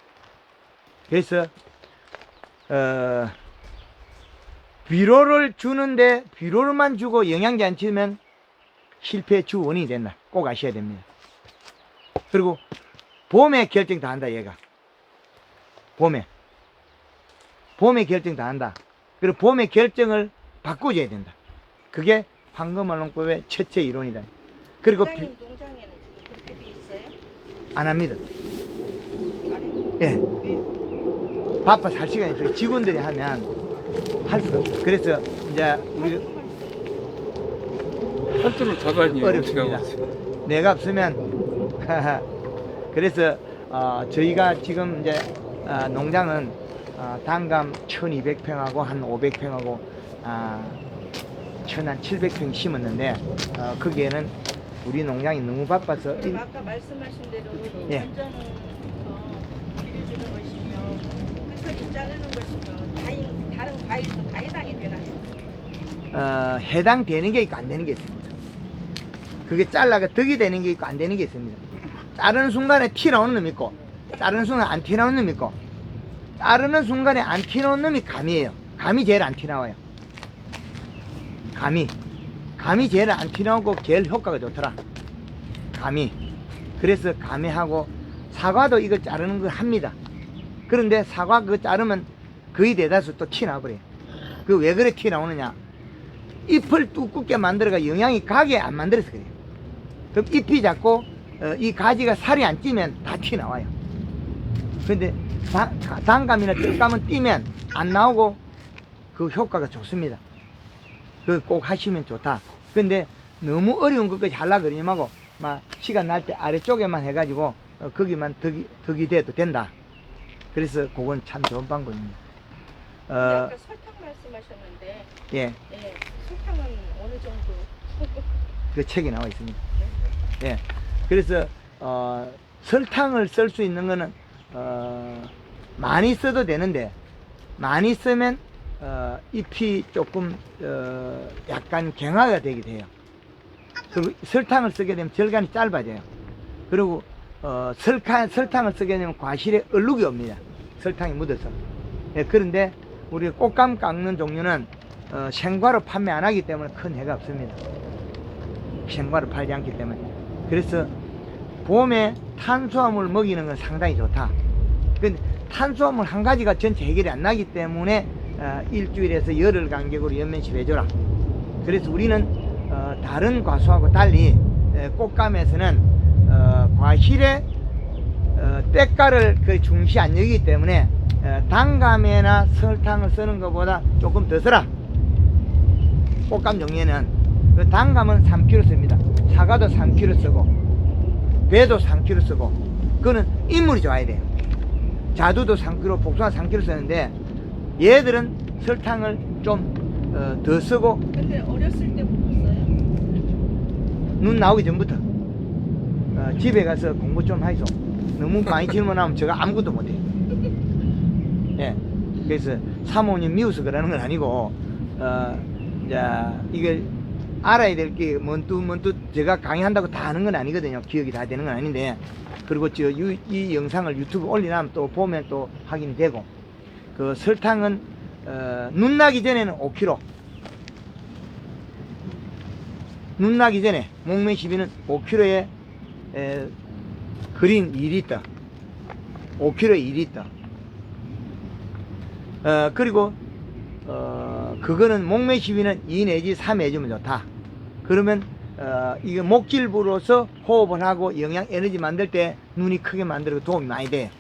그래서 비료를 주는데 비료를만 주고 영양제 안 치면 실패의 주 원인이 된다. 꼭 아셔야 됩니다. 그리고 봄에 결정 다 한다, 얘가. 봄에 결정 다 한다. 그리고 봄에 결정을 바꿔줘야 된다. 그게 황금알농법의 첫째 이론이다. 그리고 사장님 농장에는 그렇게 돼 있어요? 안 합니다. 안 해요? 예. 왜? 바빠서 할 시간이 없어요. 직원들이 하면 할 수 없어요. 그래서 이제 우리 팔도를 닫아니 어떻게 어렵습니다. 하고 내가 없으면 그래서 저희가 지금 이제 농장은 단감 1200평하고 한 500평하고 한 700평 심었는데 거기에는 우리 농장이 너무 바빠서 그럼 아까 말씀하신 대로 예. 전전부터 비료 주는 것이며 끝까지 자르는 것이며 다른 과일도 다 해당이 되나요? 해당되는 게 있고 안 되는 게 있습니다. 그게 잘라가 덕이 되는 게 있고 안 되는 게 있습니다. 자르는 순간에 티 나오는 놈 있고 자르는 순간에 안 티 나오는 놈 있고 자르는 순간에 안 티 나오는 놈이 감이에요. 감이 제일 안 티 나와요. 감이 제일 안 티 나오고 제일 효과가 좋더라. 감이. 그래서 감이하고 사과도 이거 자르는 거 합니다. 그런데 사과 그거 자르면 거의 대다수 또 티 나버려요. 그 왜 그래 티 나오느냐? 잎을 두껍게 만들어가 영양이 가게 안 만들어서 그래요. 그럼 잎이 작고 이 가지가 살이 안 찌면 다 티 나와요. 근데 단감이나 뜰감은 띄면 안 나오고 그 효과가 좋습니다. 그 꼭 하시면 좋다. 근데 너무 어려운 것까지 하려고 그러냐고 막 시간 날 때 아래쪽에만 해가지고 거기만 덕이 돼도 된다. 그래서 그건 참 좋은 방법입니다. 근데 아까 설탕 말씀하셨는데 예, 설탕은 어느 정도? 그 책에 나와 있습니다. 예, 그래서 설탕을 쓸 수 있는 거는 많이 써도 되는데 많이 쓰면 잎이 조금 약간 갱화가 되게 돼요. 그리고 설탕을 쓰게 되면 절간이 짧아져요. 그리고 설탕을 쓰게 되면 과실에 얼룩이 옵니다. 설탕이 묻어서. 예, 그런데 우리 꽃감 깎는 종류는 생과로 판매 안 하기 때문에 큰 해가 없습니다. 생과로 팔지 않기 때문에. 그래서 봄에 탄수화물 먹이는 건 상당히 좋다. 근데 탄수화물 한 가지가 전체 해결이 안 나기 때문에 일주일에서 열흘 간격으로 연면실 해줘라. 그래서 우리는 다른 과수하고 달리 꽃감에서는 과실에 때가를 그 중시 안 여기기 때문에 단감에나 설탕을 쓰는 것보다 조금 더 써라. 꽃감 종류에는 그 단감은 3kg 씁니다. 사과도 3kg 쓰고 배도 3kg 쓰고 그거는 인물이 좋아야 돼요. 자두도 3kg, 복숭아 3kg 쓰는데 얘들은 설탕을 좀 더 쓰고. 근데 어렸을 때부터 써요? 눈 나오기 전부터 집에 가서 공부 좀 하이소. 너무 많이 질문하면 제가 아무것도 못해요. 예, 그래서 사모님 미워서 그러는 건 아니고 이제 이걸 알아야 될 게 먼뚜 제가 강의한다고 다 아는 건 아니거든요. 기억이 다 되는 건 아닌데. 그리고 이 영상을 유튜브 올리면 또 보면 또 확인이 되고. 그 설탕은 눈 나기 전에는 5kg. 눈 나기 전에 목매 시비는 5kg에 그린 2리터. 5kg에 2리터. 그리고 그거는 목매 시비는 2 내지 3 해주면 좋다. 그러면 이게 목질부로서 호흡을 하고 영양 에너지 만들 때 눈이 크게 만들고 도움이 많이 돼.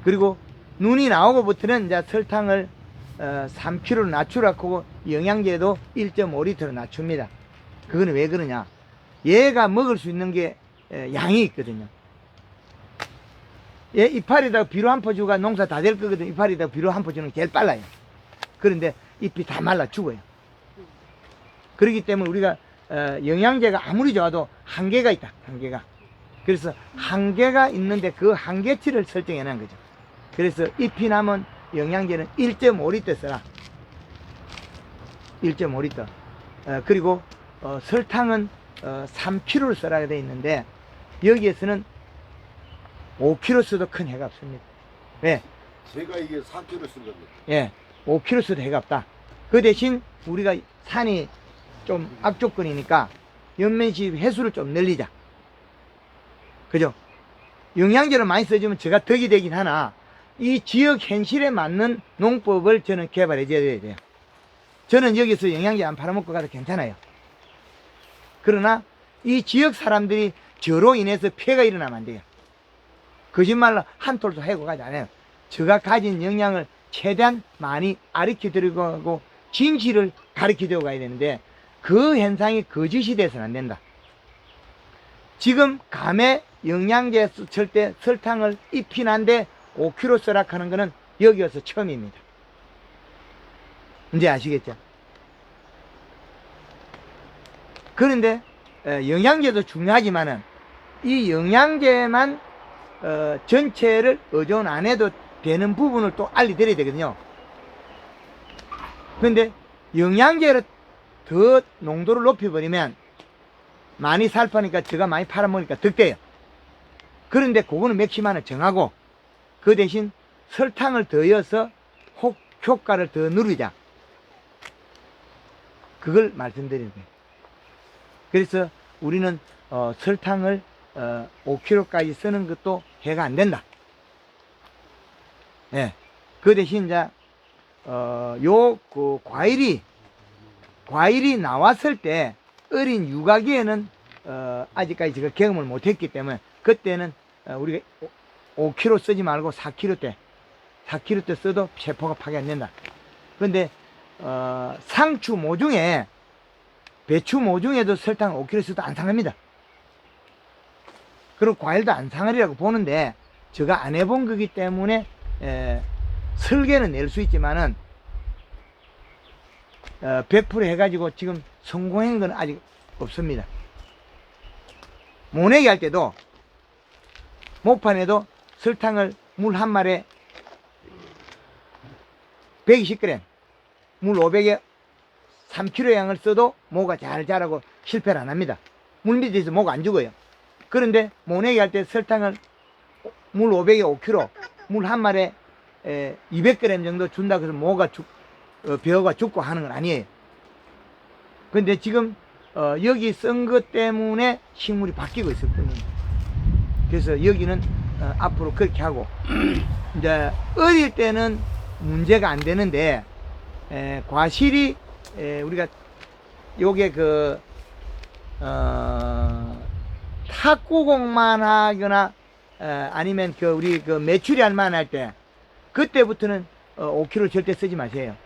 그리고 눈이 나오고부터는 이제 설탕을 3kg로 낮추라고 영양제도 1.5리터로 낮춥니다. 그거는 왜 그러냐? 얘가 먹을 수 있는 게 양이 있거든요. 얘 이파리에다가 비료 한 포 주가 농사 다 될 거거든. 이파리에다가 비료 한 포 주는 게 제일 빨라요. 그런데 잎이 다 말라 죽어요. 그렇기 때문에 우리가 영양제가 아무리 좋아도 한계가 있다. 한계가. 그래서 한계가 있는데 그 한계치를 설정해 놓은 거죠. 그래서 잎이 남은 영양제는 1.5리터 써라. 1.5리터. 그리고 설탕은 3kg를 쓰라고 되어 있는데 여기에서는 5kg 써도 큰 해가 없습니다. 왜? 제가 이게 4kg 쓴 겁니다. 예, 5kg 써도 해가 없다. 그 대신 우리가 산이 좀 악조건이니까 연면시 해수를 좀 늘리자. 그죠? 영양제를 많이 써주면 제가 덕이 되긴 하나 이 지역 현실에 맞는 농법을 저는 개발해 줘야 돼요. 저는 여기서 영양제 안 팔아먹고 가도 괜찮아요. 그러나 이 지역 사람들이 저로 인해서 폐가 일어나면 안 돼요. 거짓말로 한 톨도 해고 가지 않아요. 제가 가진 영양을 최대한 많이 가르쳐 드리고 하고 진실을 가르쳐 드리고 가야 되는데 그 현상이 거짓이 돼서는 안 된다. 지금 감에 영양제 쓸 때 설탕을 입힌한데 5kg 쓰라 하는 거는 여기 와서 처음입니다. 이제 아시겠죠? 그런데 영양제도 중요하지만은 이 영양제만 전체를 의존 안 해도 되는 부분을 또 알려드려야 되거든요. 그런데 영양제를 더 농도를 높여버리면 많이 살파니까 제가 많이 팔아먹으니까 득돼요. 그런데 그거는 맥시만을 정하고 그 대신 설탕을 더해서 효과를 더 누리자. 그걸 말씀드리는 거예요. 그래서 우리는 설탕을 5kg까지 쓰는 것도 해가 안 된다. 예. 그 대신 이제 그 과일이 나왔을 때 어린 유가기에는 아직까지 제가 경험을 못했기 때문에 그때는 우리가 5kg 쓰지 말고 4kg 때 써도 세포가 파괴 안 된다. 그런데 상추 모종에 배추 모종에도 설탕 5kg 써도 안 상합니다. 그리고 과일도 안 상하리라고 보는데 제가 안 해본 거기 때문에 설계는 낼 수 있지만은 100% 해가지고 지금 성공한 건 아직 없습니다. 모내기 할 때도 목판에도 설탕을 물 한 마리에 120g, 물 500에 3kg 양을 써도 모가 잘 자라고 실패를 안 합니다. 물 밑에서 모가 안 죽어요. 그런데 모내기 할 때 설탕을 물 500에 5kg, 물 한 마리에 200g 정도 준다고 해서 모가 벼가 죽고 하는 건 아니에요. 근데 지금 여기 쓴 것 때문에 식물이 바뀌고 있을 뿐입니다. 그래서 여기는 앞으로 그렇게 하고 이제 어릴 때는 문제가 안 되는데 과실이 우리가 요게 탁구공만 하거나 아니면 우리 메추리 알만 할 때 그때부터는 5kg 절대 쓰지 마세요.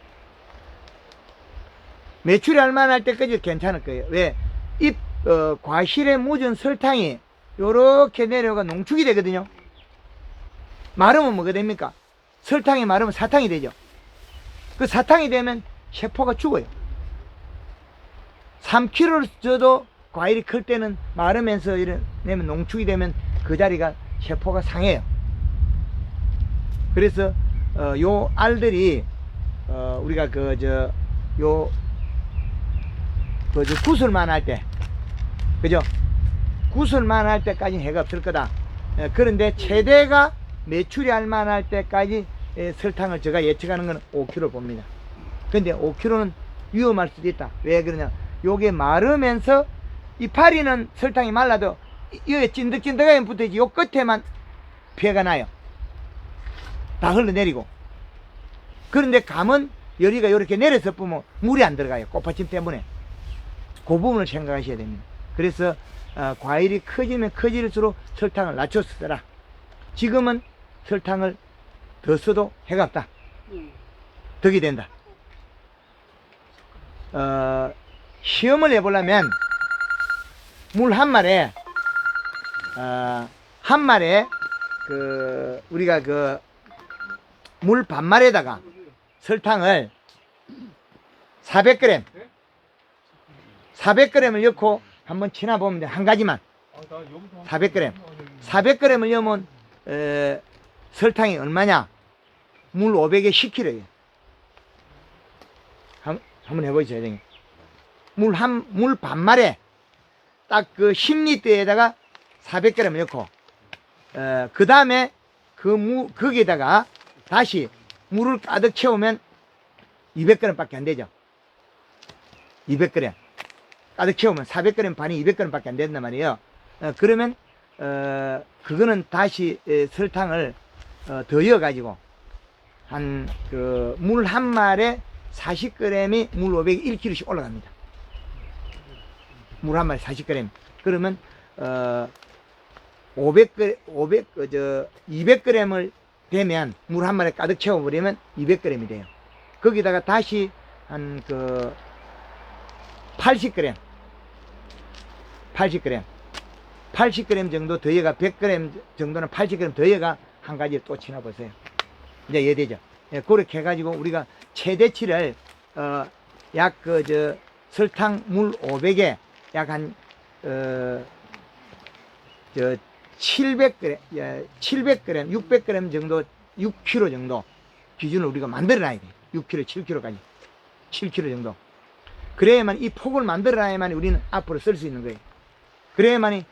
메추리 알만 할 때까지 괜찮을 거예요. 왜? 과실에 묻은 설탕이 요렇게 내려가 농축이 되거든요. 마르면 뭐가 됩니까? 설탕이 마르면 사탕이 되죠. 그 사탕이 되면 세포가 죽어요. 3kg를 줘도 과일이 클 때는 마르면서 이러면 농축이 되면 그 자리가 세포가 상해요. 그래서 요 알들이 우리가 구슬만 할 때, 그죠? 구슬만 할 때까지 해가 없을 거다. 그런데 최대가 메추리 알만 할 때까지 설탕을 제가 예측하는 건 5kg 봅니다. 근데 5kg는 위험할 수도 있다. 왜 그러냐? 요게 마르면서 이파리는 설탕이 말라도 여기 찐득찐득하게 붙어있지 요 끝에만 피해가 나요. 다 흘러내리고. 그런데 감은 열이가 이렇게 내려서 보면 물이 안 들어가요. 꽃받침 때문에. 그 부분을 생각하셔야 됩니다. 그래서 과일이 커지면 커질수록 설탕을 낮춰서 써라. 지금은 설탕을 더 써도 해가 없다. 덕이 된다. 시험을 해보려면 물 한 마리에 우리가 물 반말에다가 설탕을 400g을 넣고 한번 치나보면 돼. 한 가지만 400g을 넣으면 설탕이 얼마냐? 물 500에 10kg예요. 한번 해보시죠. 물 반말에 딱 그 10리터에다가 400g 넣고, 그 다음에 거기에다가 다시 물을 가득 채우면 200g 밖에 안 되죠. 200g. 가득 채우면 400g 반이 200g 밖에 안 된단 말이에요. 그러면, 그거는 다시 설탕을 더 이어가지고, 물 한 말에 40g이 물 500에 1kg씩 올라갑니다. 물 한 마리 40g. 그러면, 200g을 되면, 물 한 마리 가득 채워버리면 200g이 돼요. 거기다가 다시 80g. 80g 정도 더해가 100g 정도는 80g 더해가 한 가지 또 치나보세요. 이제 이해되죠? 예, 그렇게 해가지고 우리가 최대치를, 설탕 물 500에 약 700g, 600g 정도, 6kg 정도 기준을 우리가 만들어놔야 돼요. 6kg, 7kg까지. 7kg 정도. 그래야만 이 폭을 만들어놔야만 우리는 앞으로 쓸 수 있는 거예요. 그래야만이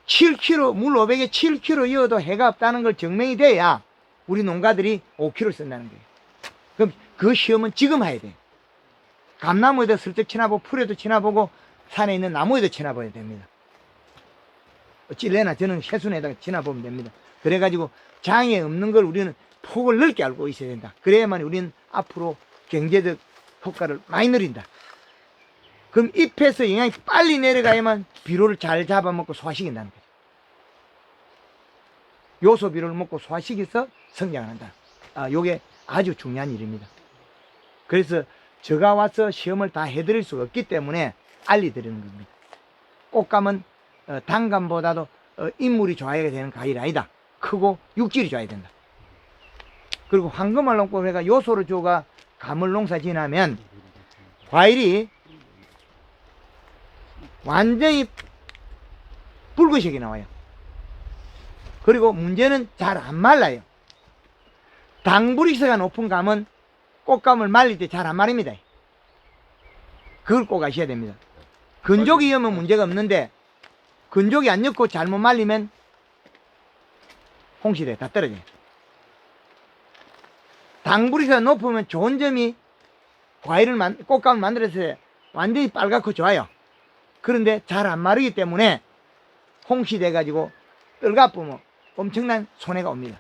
7kg, 물 500에 7kg 이어도 해가 없다는 걸 증명이 돼야 우리 농가들이 5kg 쓴다는 거예요. 그럼 그 시험은 지금 해야 돼요. 감나무에도 슬쩍 치나보고, 풀에도 치나보고, 산에 있는 나무에도 치나봐야 됩니다. 찔레나 저는 해순에다가 치나보면 됩니다. 그래가지고 장애 없는 걸 우리는 폭을 넓게 알고 있어야 된다. 그래야만 우리는 앞으로 경제적 효과를 많이 누린다. 그럼 잎에서 영양이 빨리 내려가야만 비료를 잘 잡아먹고 소화시킨다는 거죠. 요소 비료를 먹고 소화시켜서 성장한다. 요게 아주 중요한 일입니다. 그래서 제가 와서 시험을 다 해드릴 수가 없기 때문에 알려드리는 겁니다. 꽃감은 단감보다도 인물이 좋아야 되는 과일이 아니다. 크고 육질이 좋아야 된다. 그리고 황금알롱꽃 요소를 줘가 가물 농사 지나면 과일이 완전히 붉은색이 나와요. 그리고 문제는 잘 안 말라요. 당부리스가 높은 감은 꽃감을 말릴 때 잘 안 마릅니다. 그걸 꼭 아셔야 됩니다. 건조기 이으면 문제가 없는데 건조기 안 넣고 잘못 말리면 홍시돼 다 떨어져요. 당부리스가 높으면 좋은 점이 꽃감을 만들었을 때 완전히 빨갛고 좋아요. 그런데 잘 안 마르기 때문에 홍시돼 가지고 떨가쁘면 엄청난 손해가 옵니다.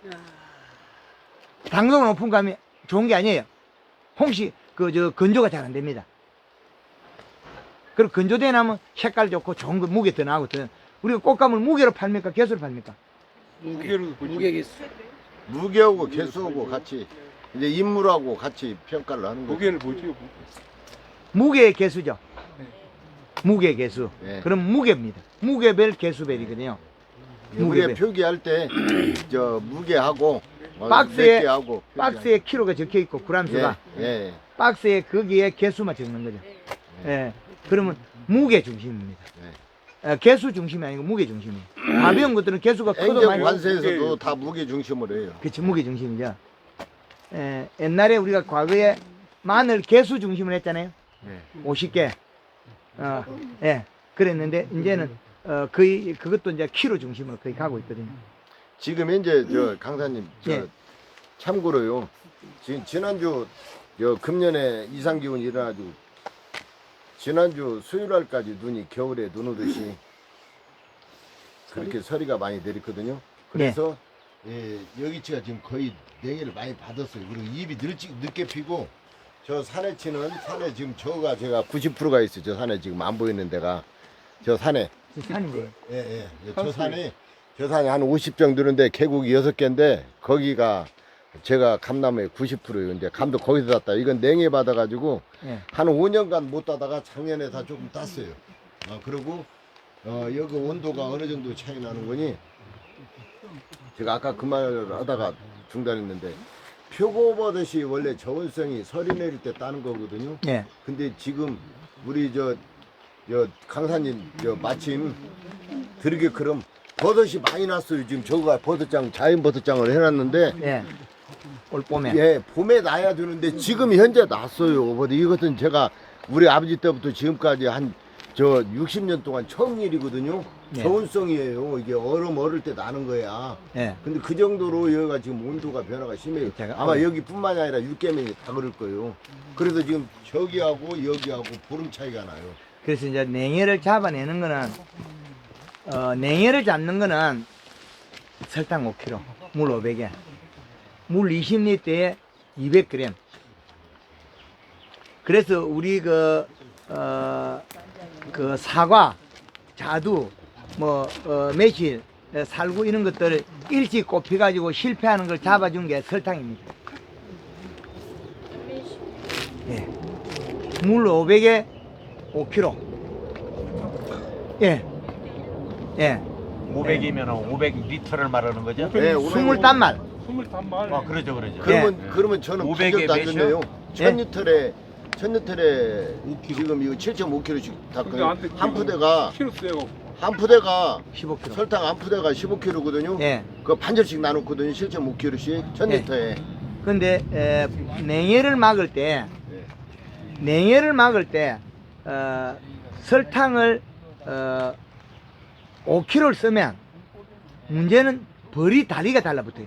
당도가 높은 감이 좋은 게 아니에요. 홍시 건조가 잘 안 됩니다. 그리고 건조돼 나면 색깔 좋고 좋은 거 무게 더 나고 우리가 꽃감을 무게로 팔니까 개수로 팔니까? 무게하고 개수하고 같이 이제 인물하고 같이 평가를 하는 거예요. 무게를 뭐지요? 무게 개수죠. 무게 개수. 네. 그럼 무게입니다. 무게별 개수별이거든요. 우리가 표기할 때 저 무게하고 박스에 몇 개하고 박스에 키로가 적혀 있고 그람수가 예. 박스에 거기에 개수만 적는 거죠. 예. 그러면 무게 중심입니다. 개수 중심이 아니고 무게 중심이에요. 가벼운 것들은 개수가 커도 행정 많이 관세에서도 다 무게 중심으로 해요. 그치, 무게 중심이죠. 옛날에 우리가 과거에 마늘 개수 중심을 했잖아요. 50개. 예. 그랬는데 이제는 거의 그것도 이제 키로 중심으로 거의 가고 있거든요. 지금 현재 저 강사님 예. 참고로요. 지금 지난주 금년에 이상 기온이 일어나지고 지난주 수요일날까지 눈이 겨울에 눈 오듯이 그렇게 서리가 많이 내렸거든요. 그래서 여기치가 지금 거의 냉해를 많이 받았어요. 그리고 잎이 늦게 피고 저 산에 치는 산에 지금 제가 90%가 있어요. 저 산에 지금 안 보이는 데가 저 산에 산인데. 예. 저 산에 한 50 정도 되는데 계곡이 6개인데 거기가 제가 감나무의 90%예요. 이제 감도 거기서 땄다. 이건 냉해 받아가지고 예. 한 5년간 못 따다가 작년에 다 조금 땄어요. 그리고 여기 온도가 어느 정도 차이 나는 거니 제가 아까 그 말을 하다가 중단했는데 표고버섯이 원래 저온성이 서리 내릴 때 따는 거거든요. 예. 근데 지금 우리 강사님 마침 들으게 그럼 버섯이 많이 났어요. 지금 저거가 버섯장 자연 버섯장을 해놨는데 예. 올 봄에. 예, 봄에 나야 되는데 지금 현재 났어요. 이것은 제가 우리 아버지 때부터 지금까지 한 저 60년 동안 처음 일이거든요. 네. 저온성이에요. 이게 얼음 얼을 때 나는 거야. 예. 근데 그 정도로 여기가 지금 온도가 변화가 심해요. 아마 여기뿐만이 아니라 육개면이 다 그럴 거예요. 그래서 지금 저기하고 여기하고 보름 차이가 나요. 그래서 이제 냉해를 잡아내는 거는 냉해를 잡는 거는 설탕 5kg, 물 500에, 물 20리터에 200g. 그래서 우리 그 사과, 자두, 매실, 살구 이런 것들을 일찍 꼽혀가지고 실패하는 걸 잡아준 게 설탕입니다. 예. 물 500에 5kg. 예. 예. 500이면 500리터를 말하는 거죠? 네, 20단말. 20단말. 아, 그러죠, 그러죠. 그러면 저는 500에 가격도 안 몇이요? 좋네요. 예. 1000리터에 지금 이거 7.5kg씩 다 근데 안 돼, 한 푸대가 키로 세고. 15kg. 설탕 한 푸대가 15kg거든요. 예. 그거 반절씩 나눴거든요. 7.5kg씩 1000리터에. 근데 냉해를 막을 때 설탕을 5kg를 쓰면 문제는 벌이 다리가 달라붙어요.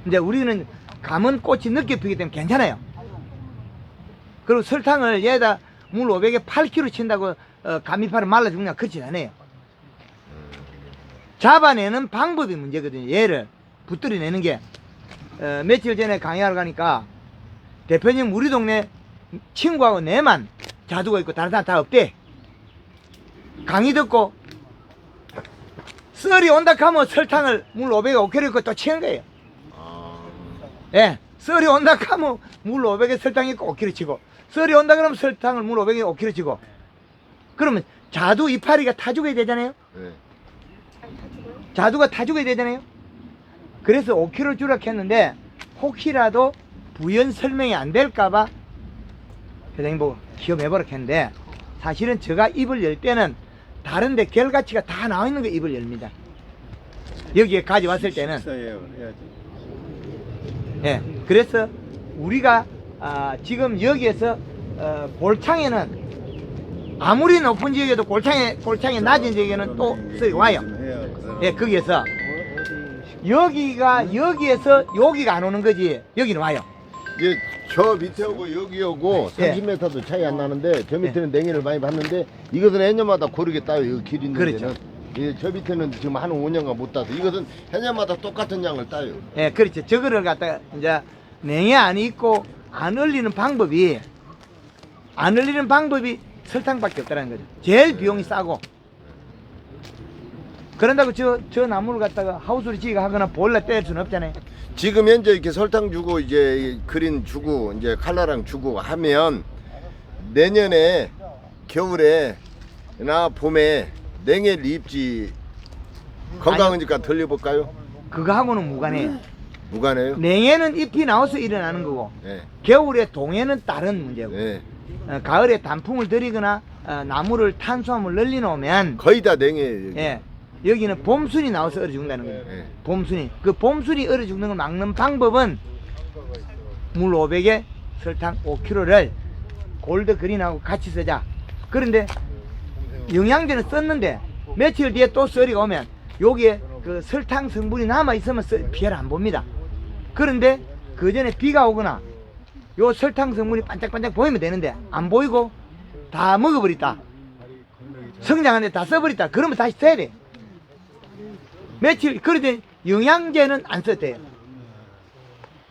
이제 우리는 감은 꽃이 늦게 피기 때문에 괜찮아요. 그리고 설탕을 얘다 물 500에 8kg 친다고 감이파를 말라 죽냐 그렇지 않아요. 잡아내는 방법이 문제거든요. 얘를 붙들어내는 게 며칠 전에 강의하러 가니까 대표님 우리 동네 친구하고 내만 자두가 있고 다른 사람 다 없대. 강의 듣고 썰이 온다 하면 설탕을 물 500에 5kg 있고 또 치는 거예요. 예, 썰이 온다 하면 물 500에 설탕 있고 5kg 치고 썰이 온다 그러면 설탕을 물 500에 5kg 치고 그러면 자두 이파리가 타 죽어야 되잖아요. 네. 자두가 타 죽어야 되잖아요. 그래서 5kg 주라 했는데 혹시라도 부연 설명이 안 될까봐 회장님 보고 시험해보라 했는데 사실은 제가 입을 열 때는 다른데 결과치가 다 나와 있는 거 입을 열립니다. 여기에 가져왔을 때는 예, 그래서 우리가 지금 여기에서 골창에는 아무리 높은 지역에도 골창에 낮은 지역에는 또 썰이 와요. 예, 거기에서 여기에서 여기가 안 오는 거지 여기는 와요. 이제 저 밑에하고 여기하고 예. 30m도 차이 안 나는데 저 밑에는 냉해를 많이 봤는데 이것은 해년마다 고르게 따요. 여기 길 있는 그렇죠. 데는. 예, 저 밑에는 지금 한 5년간 못 따서 이것은 해년마다 똑같은 양을 따요. 예, 그렇죠. 저거를 갖다가 이제 냉해 안 있고 안 얼리는 방법이 설탕밖에 없다는 거죠. 제일 비용이 싸고. 그런다고 저 나무를 갖다가 하우스를 지가 하거나 보일러 뗄 수는 없잖아요. 지금 현재 이렇게 설탕 주고 이제 그린 주고 이제 칼라랑 주고 하면 내년에 겨울에나 봄에 냉해를 입지 건강하니까 돌려볼까요? 그거하고는 무관해요. 무관해요? 냉해는 잎이 나와서 일어나는 거고 네. 겨울에 동해는 다른 문제고 네. 가을에 단풍을 들이거나 나무를 탄수화물 늘리 놓으면 거의 다 냉해예요. 여기. 예, 여기는 봄순이 나와서 얼어 죽는다는 거예요. 네. 봄순이. 그 봄순이 얼어 죽는 걸 막는 방법은 물 500에 설탕 5kg를 골드 그린하고 같이 쓰자. 그런데 영양제는 썼는데 며칠 뒤에 또 썰이가 오면 여기에 그 설탕 성분이 남아있으면 피해를 안 봅니다. 그런데 그 전에 비가 오거나 요 설탕 성분이 반짝반짝 보이면 되는데 안 보이고 다 먹어버렸다. 성장하는데 다 써버렸다. 그러면 다시 써야 돼. 며칠, 그런데 영양제는 안 썼대요.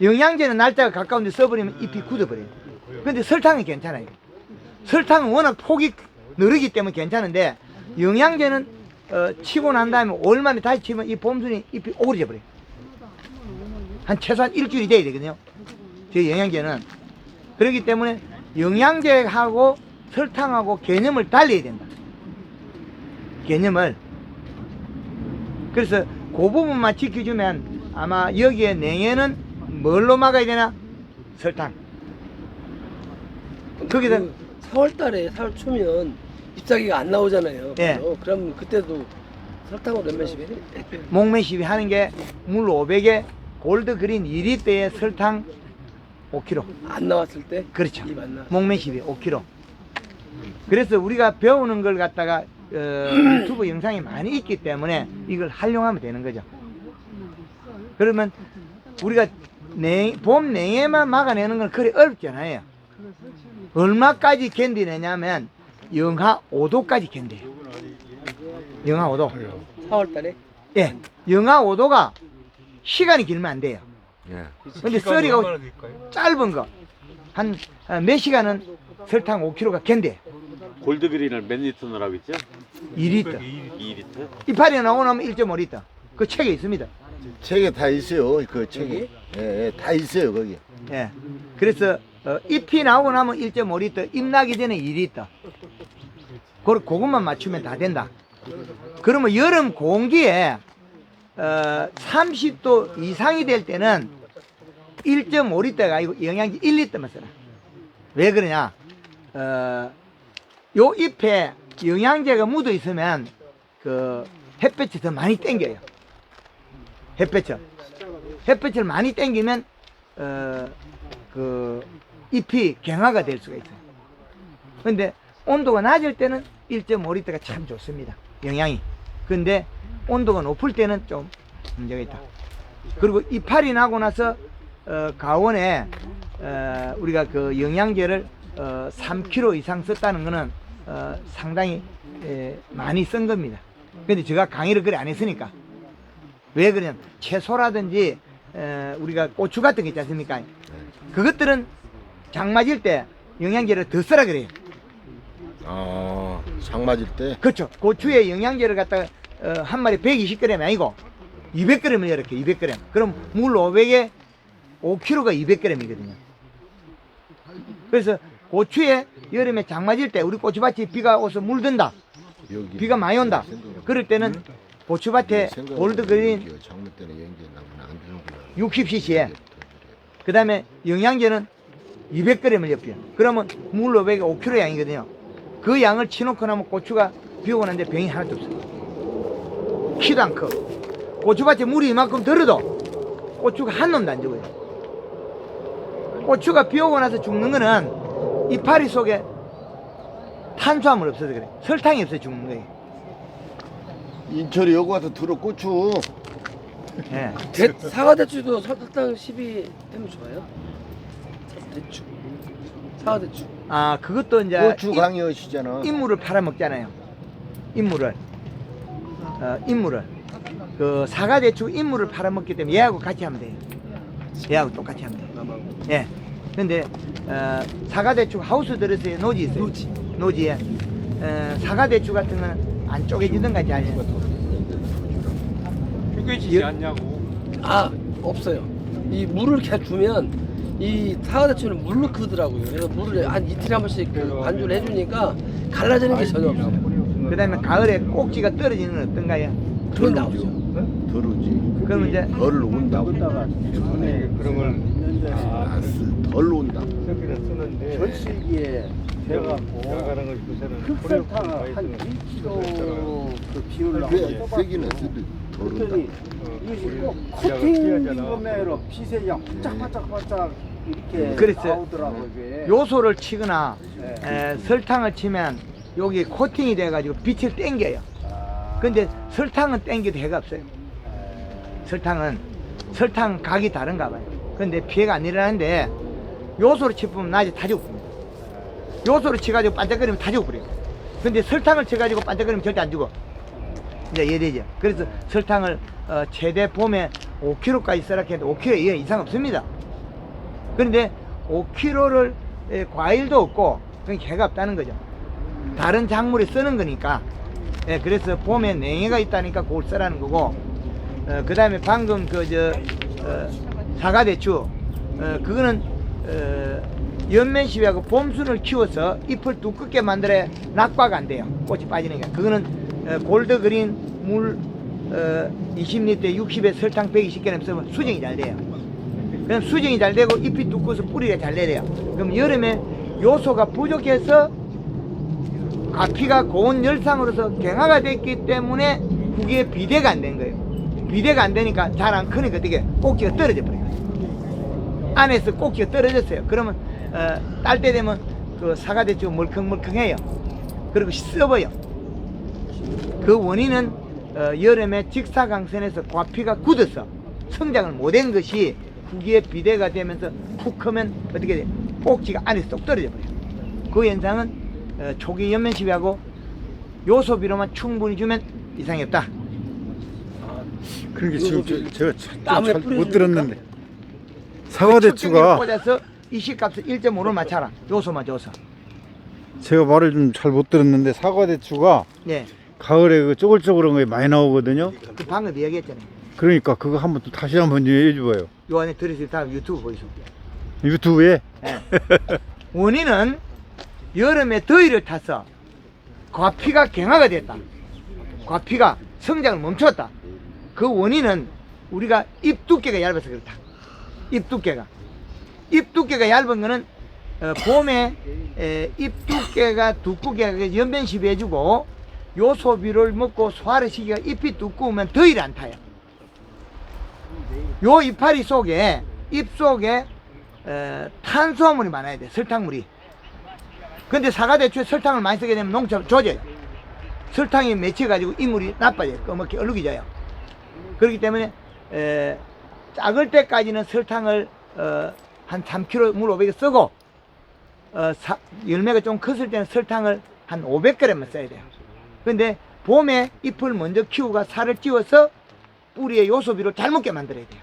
영양제는 날짜가 가까운데 써버리면 잎이 굳어버려요. 근데 설탕은 괜찮아요. 설탕은 워낙 폭이 느리기 때문에 괜찮은데 영양제는 치고 난 다음에 5일 만에 다시 치면 이 봄순이 잎이 오그러져 버려요. 한 최소한 일주일이 돼야 되거든요. 제 영양제는. 그렇기 때문에 영양제하고 설탕하고 개념을 달려야 된다. 개념을. 그래서 그 부분만 지켜주면 아마 여기에 냉해는 뭘로 막아야 되나? 설탕. 거기다 4월달에 4월 초면 잎사귀가 안 나오잖아요. 예. 그럼 그때도 설탕으로 몇 몇십 해? 목매 시비 하는 게 물 500에 골드 그린 2리터에 설탕 5kg. 안 나왔을 때? 그렇죠. 잎 안 나왔을 목매 시비 5kg. 그래서 우리가 배우는 걸 갖다가 유튜브 영상이 많이 있기 때문에 이걸 활용하면 되는 거죠. 그러면 우리가 봄 냉해만 막아내는 건 그리 어렵지 않아요. 얼마까지 견디느냐면 영하 5도까지 견뎌요. 영하 5도. 4월달에 예, 영하 5도가 시간이 길면 안 돼요. 예. 근데 썰이가 짧은 거 한 몇 시간은 설탕 5kg가 견뎌요. 골드그린을 몇 리터 넣으라고 했죠? 2리터. 2리터? 이파리 나오고 나면 1.5리터. 그 책에 있습니다. 책에 다 있어요. 그 책에. 예, 다 있어요 거기. 예. 그래서 잎이 나오고 나면 1.5리터, 잎 나기 전에 2리터. 그것만 맞추면 다 된다. 그러면 여름 공기에 30도 이상이 될 때는 1.5리터가 아니고 영양제 1리터만 써라. 왜 그러냐? 요 잎에 영양제가 묻어 있으면 그 햇볕이 더 많이 땡겨요. 햇볕을 많이 땡기면 그 잎이 경화가 될 수가 있어요. 근데 온도가 낮을 때는 1.5리터가 참 좋습니다. 영양이. 근데 온도가 높을 때는 좀 문제가 있다. 그리고 이파리 나고 나서 가온에 우리가 그 영양제를 3kg 이상 썼다는 거는 상당히 많이 쓴 겁니다. 근데 제가 강의를 그래 안 했으니까. 왜 그러냐면 채소라든지 우리가 고추 같은 게 있지 않습니까? 그것들은 장 맞을 때 영양제를 더 쓰라 그래요. 아, 장 맞을 때. 그렇죠. 고추에 영양제를 갖다가 한 마리 120g이 아니고 200g을 이렇게 200g. 그럼 물 500에 5kg가 200g이거든요. 그래서 고추에 여름에 장 맞을 때 우리 고추밭이 비가 와서 물든다. 여기. 비가 많이 온다. 그럴 때는 고추밭에 골드그린 장마 때는 영재 나무는 안 되는구나. 60cc에 그 다음에 영양제는 200g을 엿혀요. 그러면 물 500에 5kg 양이거든요. 그 양을 치놓고 나면 고추가 비 오고 나는데 병이 하나도 없어요. 키도 안 커. 고추밭에 물이 이만큼 들어도 고추가 한 놈도 안 죽어요. 고추가 비 오고 나서 죽는 거는 이파리 속에 탄수화물 없어서 그래. 설탕이 없어서 죽는 거예요. 인철이 여기 와서 들어 고추. 예. 사과대추도 설탕 10이 되면 좋아요. 대추. 사과대추. 아, 그것도 이제 고추 강의하시잖아. 인물을 팔아먹잖아요. 인물을. 그 사과대추 인물을 팔아먹기 때문에 얘하고 같이 하면 돼요. 얘하고 똑같이 하면 돼요. 예. 근데 사과대추 하우스 들어서에 노지 있어요. 노지에 사과대추 같은 거는 안 쪼개지던가 잘. 쪼개지지 않냐고. 아, 없어요. 이 물을 이렇게 주면 이 사과대추는 물로 크더라고요. 그래서 물을 한 이틀에 한 번씩 그 반주를 해주니까 갈라지는 게 전혀 없어요. 그 다음에 가을에 꼭지가 떨어지는 건 어떤가요? 그건 나오죠. 덜오지. 그럼 이제 덜 온다고. 그런 걸 덜 온다. 절실기에 돼갖고 나가는 걸 요새는 흑설탕을 한 1kg 그 비율로 세기는 덜 온다. 그랬더니 이것이 꼭 코팅 이거매로 빛에 그냥 반짝반짝반짝 이렇게 그랬어요. 나오더라고요. 이게. 요소를 치거나 네. 설탕을 치면 여기 코팅이 돼가지고 빛을 땡겨요. 근데 설탕은 땡겨도 해가 없어요. 설탕 각이 다른가 봐요. 근데 피해가 안 일어나는데 요소를 치면 낮에 다 죽습니다. 요소를 치가지고 반짝거리면 다 죽어버려요. 근데 설탕을 쳐가지고 반짝거리면 절대 안 죽어. 이제 이해되죠? 그래서 설탕을 최대 봄에 5kg까지 써라 했는데 5kg 이상 없습니다. 그런데 5kg를 과일도 없고 그건 해가 없다는 거죠. 다른 작물에 쓰는 거니까. 예, 그래서 봄에 냉해가 있다니까 그걸 쓰라는 거고, 그 다음에 방금 사과대추, 그거는 연면시비하고 봄순을 키워서 잎을 두껍게 만들어야 낙과가 안 돼요. 꽃이 빠지니까. 그거는 골드그린 물 20리터에 60에 설탕 120g 쓰면 수정이 잘 돼요. 그럼 수정이 잘 되고 잎이 두꺼워서 뿌리가 잘 내려요. 그럼 여름에 요소가 부족해서 가피가 고온 열상으로서 경화가 됐기 때문에 그게 비대가 안 된 거예요. 비대가 안 되니까 잘 안 크니까 어떻게 꼭지가 떨어져 버려요. 안에서 꼭지가 떨어졌어요. 그러면 딸 때 되면 그 사과대추가 멀컹멀컹해요. 그리고 썩어요. 그 원인은 여름에 직사광선에서 과피가 굳어서 성장을 못한 것이 후기에 비대가 되면서 푹 크면 어떻게 돼? 꼭지가 안에 쏙 떨어져 버려요. 그 현상은 초기 연면시비하고 요소비료만 충분히 주면 이상이 없다. 그러니까 지금 제가 땀에 잘 못 뿌려주니까? 들었는데 척전기를 사과대추가 꽂아서 이식값을 1.5로 맞춰라. 요소만 줘서. 제가 말을 좀 잘 못 들었는데 사과대추가 예. 가을에 그 쪼글쪼글한 게 많이 나오거든요. 그 방금 이야기했잖아요. 그러니까 그거 한번 또 다시 한번 좀 해줘봐요. 요 안에 들으실 다음 유튜브 보이소. 유튜브에 원인은 여름에 더위를 타서 과피가 경화가 됐다. 과피가 성장을 멈췄다. 그 원인은 우리가 잎 두께가 얇아서 그렇다. 잎 두께가 얇은 거는 봄에 잎 두께가 두껍게 연변시비 해주고 요소비를 먹고 소화를 시키가 잎이 두꺼우면 더위를 안 타요. 요 이파리 속에 잎 속에 탄수화물이 많아야 돼. 설탕물이. 근데 사과대추에 설탕을 많이 쓰게 되면 농처럼 조져요. 설탕이 맺혀가지고 이물이 나빠져요. 꺼멓게 얼룩이져요. 그렇기 때문에 작을 때까지는 설탕을 한 3kg 물 500에 쓰고 열매가 좀 컸을 때는 설탕을 한 500g만 써야 돼요. 근데 봄에 잎을 먼저 키우고 살을 찌워서 뿌리에 요소비를 잘 먹게 만들어야 돼요.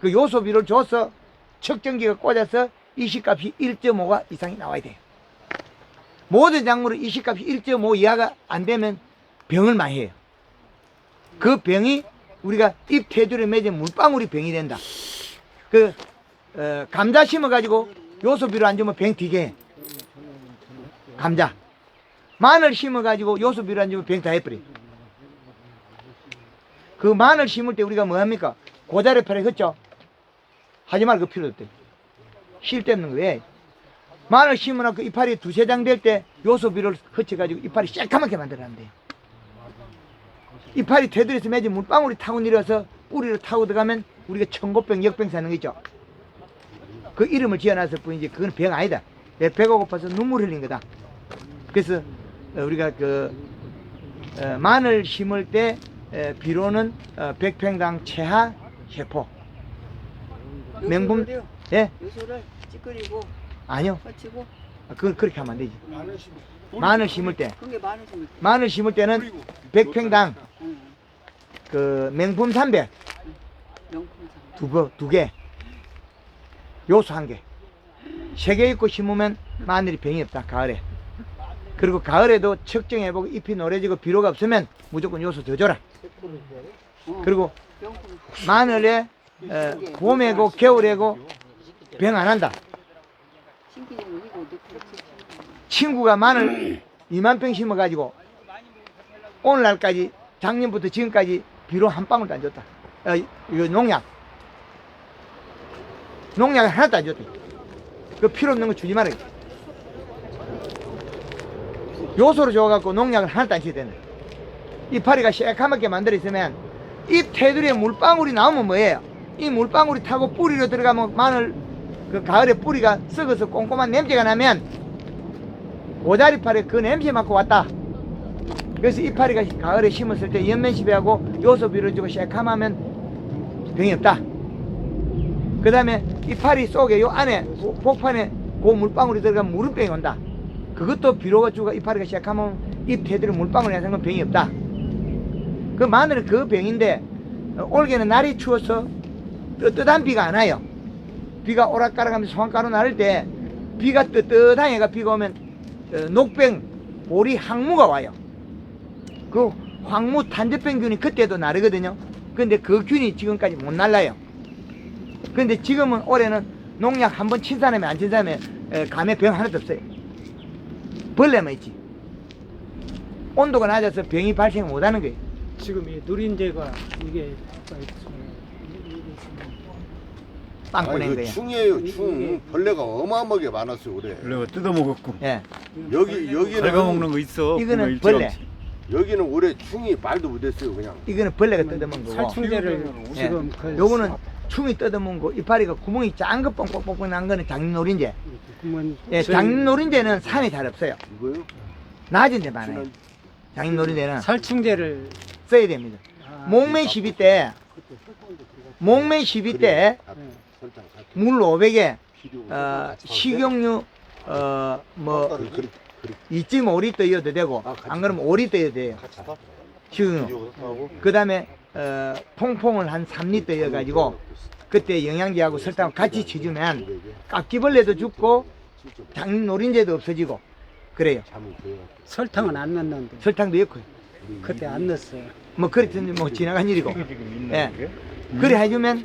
그 요소비를 줘서 척전기가 꽂아서 이식값이 1.5가 이상이 나와야 돼요. 모든 작물은 이식값이 1.5 이하가 안 되면 병을 많이 해요. 그 병이 우리가 잎 테두리에 맺은 물방울이 병이 된다. 감자 심어가지고 요소비료 안 주면 병 튀게 해. 감자. 마늘 심어가지고 요소비료 안 주면 병 다 해버려. 그 마늘 심을 때 우리가 뭐 합니까? 고자리 팔에 걷죠? 하지 말고 그 필요 없대. 실 데 없는 거예요. 마늘 심어놓고 이파리 두세 장 될 때 요소비료를 흩쳐가지고 이파리 새까맣게 만들어내면 돼요. 이파리 테두리에서 맺은 물방울이 타고 내려서 뿌리로 타고 들어가면 우리가 청고병, 역병 사는 거 있죠? 그 이름을 지어놨을 뿐이지 그건 병 아니다. 배가 고파서 눈물 흘린 거다. 그래서 우리가 마늘 심을 때 비료는 100평당 최하 세포. 명분 예? 요소를 찌끄리고 아니요. 거치고 그걸 그렇게 하면 안 되지. 마늘 심을 때 그게 많으시면 마늘 심을 때는 100평당 그 명품 300 명품 두 개, 요소 1개, 3개 있고 심으면 마늘이 병이 없다. 가을에. 그리고 가을에도 측정해보고 잎이 노래지고 비료가 없으면 무조건 요소 더 줘라. 그리고 마늘에 봄에고 겨울에고 병 안 한다. 친구가 마늘 2만 평 심어가지고 오늘날까지 작년부터 지금까지 비료 한 방울도 안 줬다. 이거 농약을 하나도 안 줬다. 그 필요 없는 거 주지 말아요. 요소를 줘갖고 농약을 하나도 안 쳐야 되네. 이파리가 새까맣게 만들어 있으면 이 테두리에 물방울이 나오면 뭐예요? 이 물방울이 타고 뿌리로 들어가면 마늘 그 가을에 뿌리가 썩어서 꼼꼼한 냄새가 나면 고자리파리에 그 냄새 맡고 왔다. 그래서 이파리가 가을에 심었을 때 연면시비하고 요소비를 주고 새까마면 병이 없다. 그 다음에 이파리 속에 요 안에 복판에 그 물방울이 들어가면 무름병이 온다. 그것도 비료가 주고 이파리가 새까마면 잎 테두리 물방울이 나는 건 병이 없다. 그 마늘은 그 병인데 올해는 날이 추워서 뜨뜻한 비가 안 와요. 비가 오락가락하면서 소환가루 나를 때 비가 뜨뜻한 애가 비가 오면 녹병, 보리, 항무가 와요. 그 황무 탄저병균이 그때도 나르거든요. 근데 그 균이 지금까지 못 날라요. 근데 지금은 올해는 농약 한 번 친 사람이 안 친 사람이 감에 병 하나도 없어요. 벌레만 있지. 온도가 낮아서 병이 발생 못 하는 거예요. 지금 이 누린제가 이게 빵 꺼낸 거예요. 충이에요, 충. 벌레가 어마어마하게 많았어요, 올해. 원래 뜯어먹었고 예. 여기는 갉아먹는 거 있어. 이거는 그거 벌레. 일찌감치. 여기는 올해 충이 말도 못했어요, 그냥. 이거는 벌레가 뜯어먹은 거고. 살충제를 예. 지금 요거는 충이 뜯어먹은 거 이파리가 구멍이 작은 거 뻥뻥뻥뻥 난 거는 장님노린재. 그러면 예, 장님노린재는 산이 잘 없어요. 이거요? 낮은 데 많아요. 장님노린재는 살충제를 써야 됩니다. 목매 12 때, 목매 12 때, 물 500에, 식용유, 뭐, 2.5리터 이어도 되고, 안 그러면 5리터 이어도 돼요. 식용유. 그 다음에, 퐁퐁을 한 3리터 이어가지고, 그때 영양제하고 설탕 같이 쳐주면, 깎기벌레도 죽고, 장노린재도 없어지고, 그래요. 설탕은 안 넣는데 설탕도 넣고. 그때 안 넣었어요. 뭐 그랬더니 뭐 지나간 일이고, 예, 그래 해주면